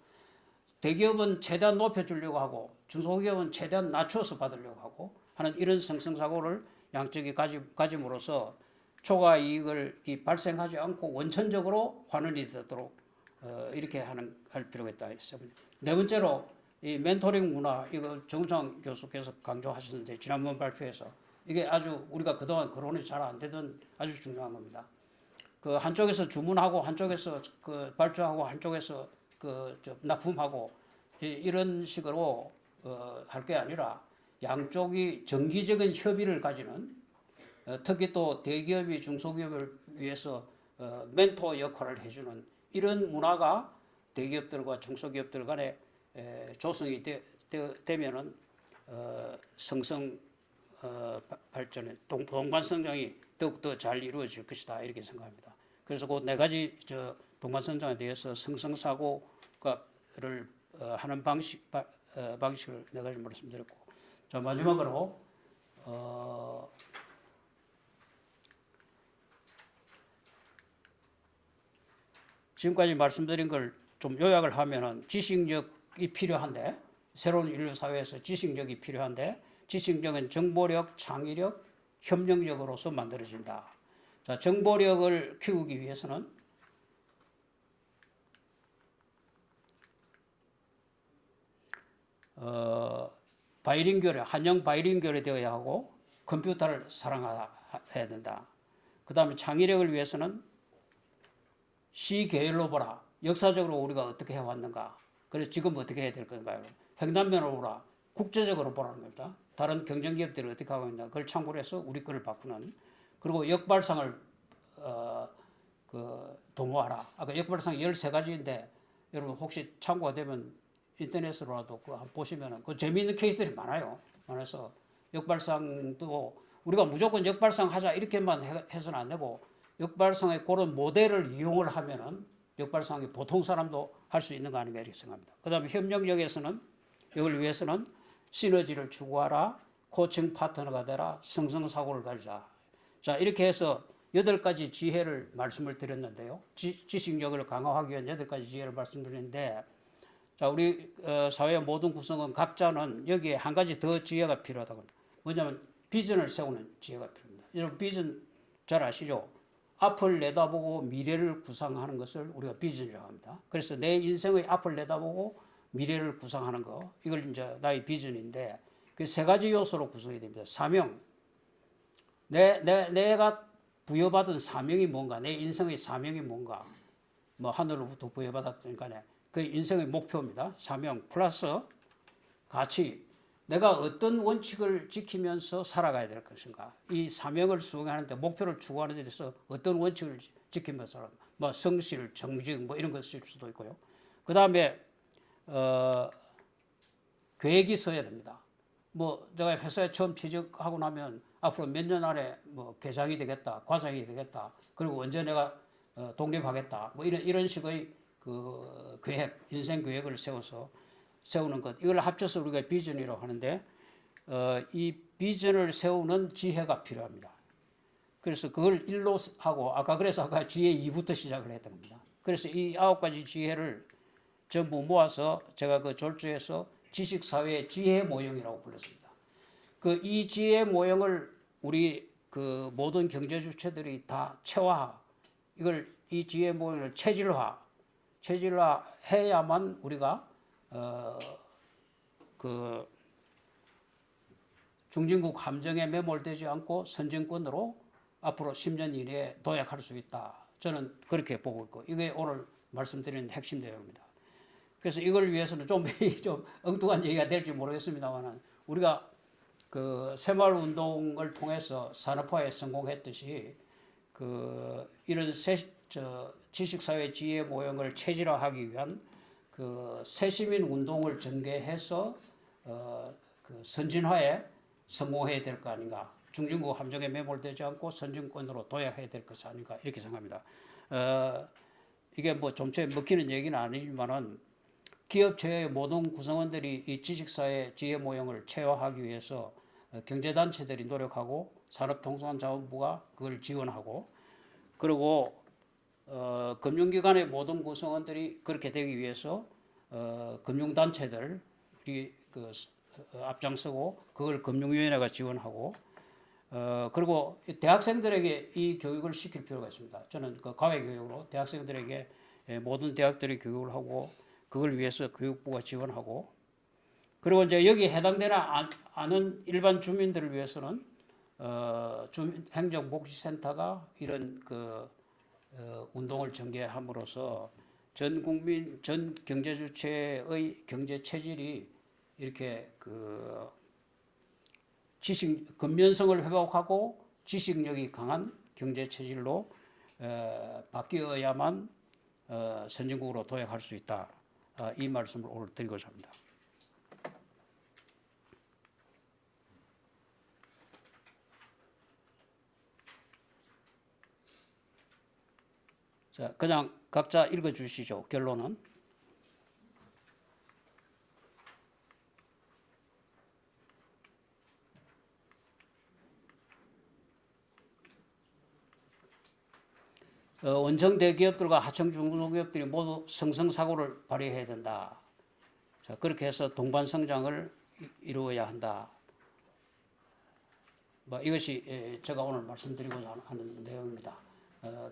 대기업은 최대한 높여주려고 하고 중소기업은 최대한 낮춰서 받으려고 하고 하는 이런 승승사고를 양쪽이 가짐으로써 초과 이익을 발생하지 않고 원천적으로 환원이 되도록 이렇게 할 필요가 있다 했습니다. 네 번째로 이 멘토링 문화 이거 정우창 교수께서 강조하셨는데 지난번 발표에서 이게 아주 우리가 그동안 거론이 잘 안 되던 아주 중요한 겁니다. 그 한쪽에서 주문하고 한쪽에서 그 발주하고 한쪽에서 납품하고 이런 식으로 할 게 아니라 양쪽이 정기적인 협의를 가지는 특히 또 대기업이 중소기업을 위해서 멘토 역할을 해주는 이런 문화가 대기업들과 중소기업들 간에 조성이 되면은 성성 발전에 동반 성장이 더욱더 잘 이루어질 것이다 이렇게 생각합니다. 그래서 그 네 가지 동반 성장에 대해서 성성사고를 하는 방식을 네 가지 말씀드렸고, 자 마지막으로 지금까지 말씀드린 걸 좀 요약을 하면은 지식력이 필요한데 새로운 인류 사회에서 지식력이 필요한데 지식력은 정보력, 창의력, 협력력으로서 만들어진다. 자, 정보력을 키우기 위해서는 바이링결에 한영 바이링결이 되어야 하고 컴퓨터를 사랑해야 된다. 그 다음에 창의력을 위해서는 시계열로 보라. 역사적으로 우리가 어떻게 해왔는가. 그래서 지금 어떻게 해야 될 건가요? 횡단면으로 보라. 국제적으로 보라는 겁니다. 다른 경쟁기업들이 어떻게 하고 있나. 그걸 참고로 해서 우리 거를 바꾸는. 그리고 역발상을 도모하라. 아까 역발상 13가지인데 여러분 혹시 참고가 되면 인터넷으로라도 그거 한번 보시면은 그 재미있는 케이스들이 많아요. 많아서 역발상도 우리가 무조건 역발상 하자 이렇게만 해서는 안 되고 역발상의 그런 모델을 이용을 하면은 역발상이 보통 사람도 할 수 있는 거 아닌가 이렇게 생각합니다. 그 다음에 협력력에서는 이걸 위해서는 시너지를 추구하라, 코칭 파트너가 되라, 성성사고를 가지자. 자 이렇게 해서 8가지 지혜를 말씀을 드렸는데요. 지식력을 강화하기 위한 8가지 지혜를 말씀드렸는데 자 우리 사회의 모든 구성원 각자는 여기에 한 가지 더 지혜가 필요하다고 합니다. 뭐냐면 비전을 세우는 지혜가 필요합니다. 여러분 비전 잘 아시죠? 앞을 내다보고 미래를 구상하는 것을 우리가 비전이라고 합니다. 그래서 내 인생의 앞을 내다보고 미래를 구상하는 거 이걸 이제 나의 비전인데 그 3가지 요소로 구성이 됩니다. 사명, 내가 부여받은 사명이 뭔가, 내 인생의 사명이 뭔가, 뭐 하늘로부터 부여받았던 간에 그 인생의 목표입니다. 사명 플러스 가치. 내가 어떤 원칙을 지키면서 살아가야 될 것인가. 이 사명을 수행하는데 목표를 추구하는 데 있어서 어떤 원칙을 지키면서 살아가. 뭐 성실, 정직 뭐 이런 것일 수도 있고요. 그 다음에 계획이 있어야 됩니다. 뭐 제가 회사에 처음 취직하고 나면 앞으로 몇 년 안에 뭐 계장이 되겠다, 과장이 되겠다, 그리고 언제 내가 독립하겠다, 뭐 이런 식의 그 계획, 인생 계획을 세우는 것, 이걸 합쳐서 우리가 비전이라고 하는데 이 비전을 세우는 지혜가 필요합니다. 그래서 그걸 1로 하고 그래서 아까 지혜 2부터 시작을 했던 겁니다. 그래서 이 9가지 지혜를 전부 모아서 제가 그 졸주에서 지식사회의 지혜 모형이라고 불렀습니다. 그 이 지혜 모형을 우리 그 모든 경제 주체들이 다 이 지혜 모형을 체질화해야만 우리가 그 중진국 함정에 매몰되지 않고 선진권으로 앞으로 10년 이내에 도약할 수 있다. 저는 그렇게 보고 있고 이게 오늘 말씀드리는 핵심 내용입니다. 그래서 이걸 위해서는 좀 엉뚱한 얘기가 될지 모르겠습니다만 우리가 그 새마을운동을 통해서 산업화에 성공했듯이 그 이런 지식사회 지혜 모형을 체질화하기 위한 그 새시민 운동을 전개해서 그 선진화에 성공해야 될 거 아닌가. 중진국 함정에 매몰되지 않고 선진권으로 도약해야 될 것이 아닌가 이렇게 생각합니다. 이게 뭐 좀처에 먹히는 얘기는 아니지만은 기업체의 모든 구성원들이 이 지식사회 지혜 모형을 체화하기 위해서 경제단체들이 노력하고 산업통상자원부가 그걸 지원하고 그리고 금융기관의 모든 구성원들이 그렇게 되기 위해서 금융단체들이 앞장서고 그걸 금융위원회가 지원하고 그리고 대학생들에게 이 교육을 시킬 필요가 있습니다. 저는 그 과외교육으로 대학생들에게 모든 대학들이 교육을 하고 그걸 위해서 교육부가 지원하고 그리고 이제 여기 해당되지 않은 일반 주민들을 위해서는 행정복지센터가 이런 운동을 전개함으로써 전 국민 전 경제 주체의 경제 체질이 이렇게 지식 근면성을 회복하고 지식력이 강한 경제 체질로 바뀌어야만 선진국으로 도약할 수 있다. 이 말씀을 오늘 드리고자 합니다. 자, 그냥 각자 읽어주시죠. 결론은. 원청 대기업들과 하청 중소기업들이 모두 성성사고를 발휘해야 된다. 자, 그렇게 해서 동반 성장을 이루어야 한다. 이것이 제가 오늘 말씀드리고자 하는 내용입니다.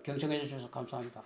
경청해 주셔서 감사합니다.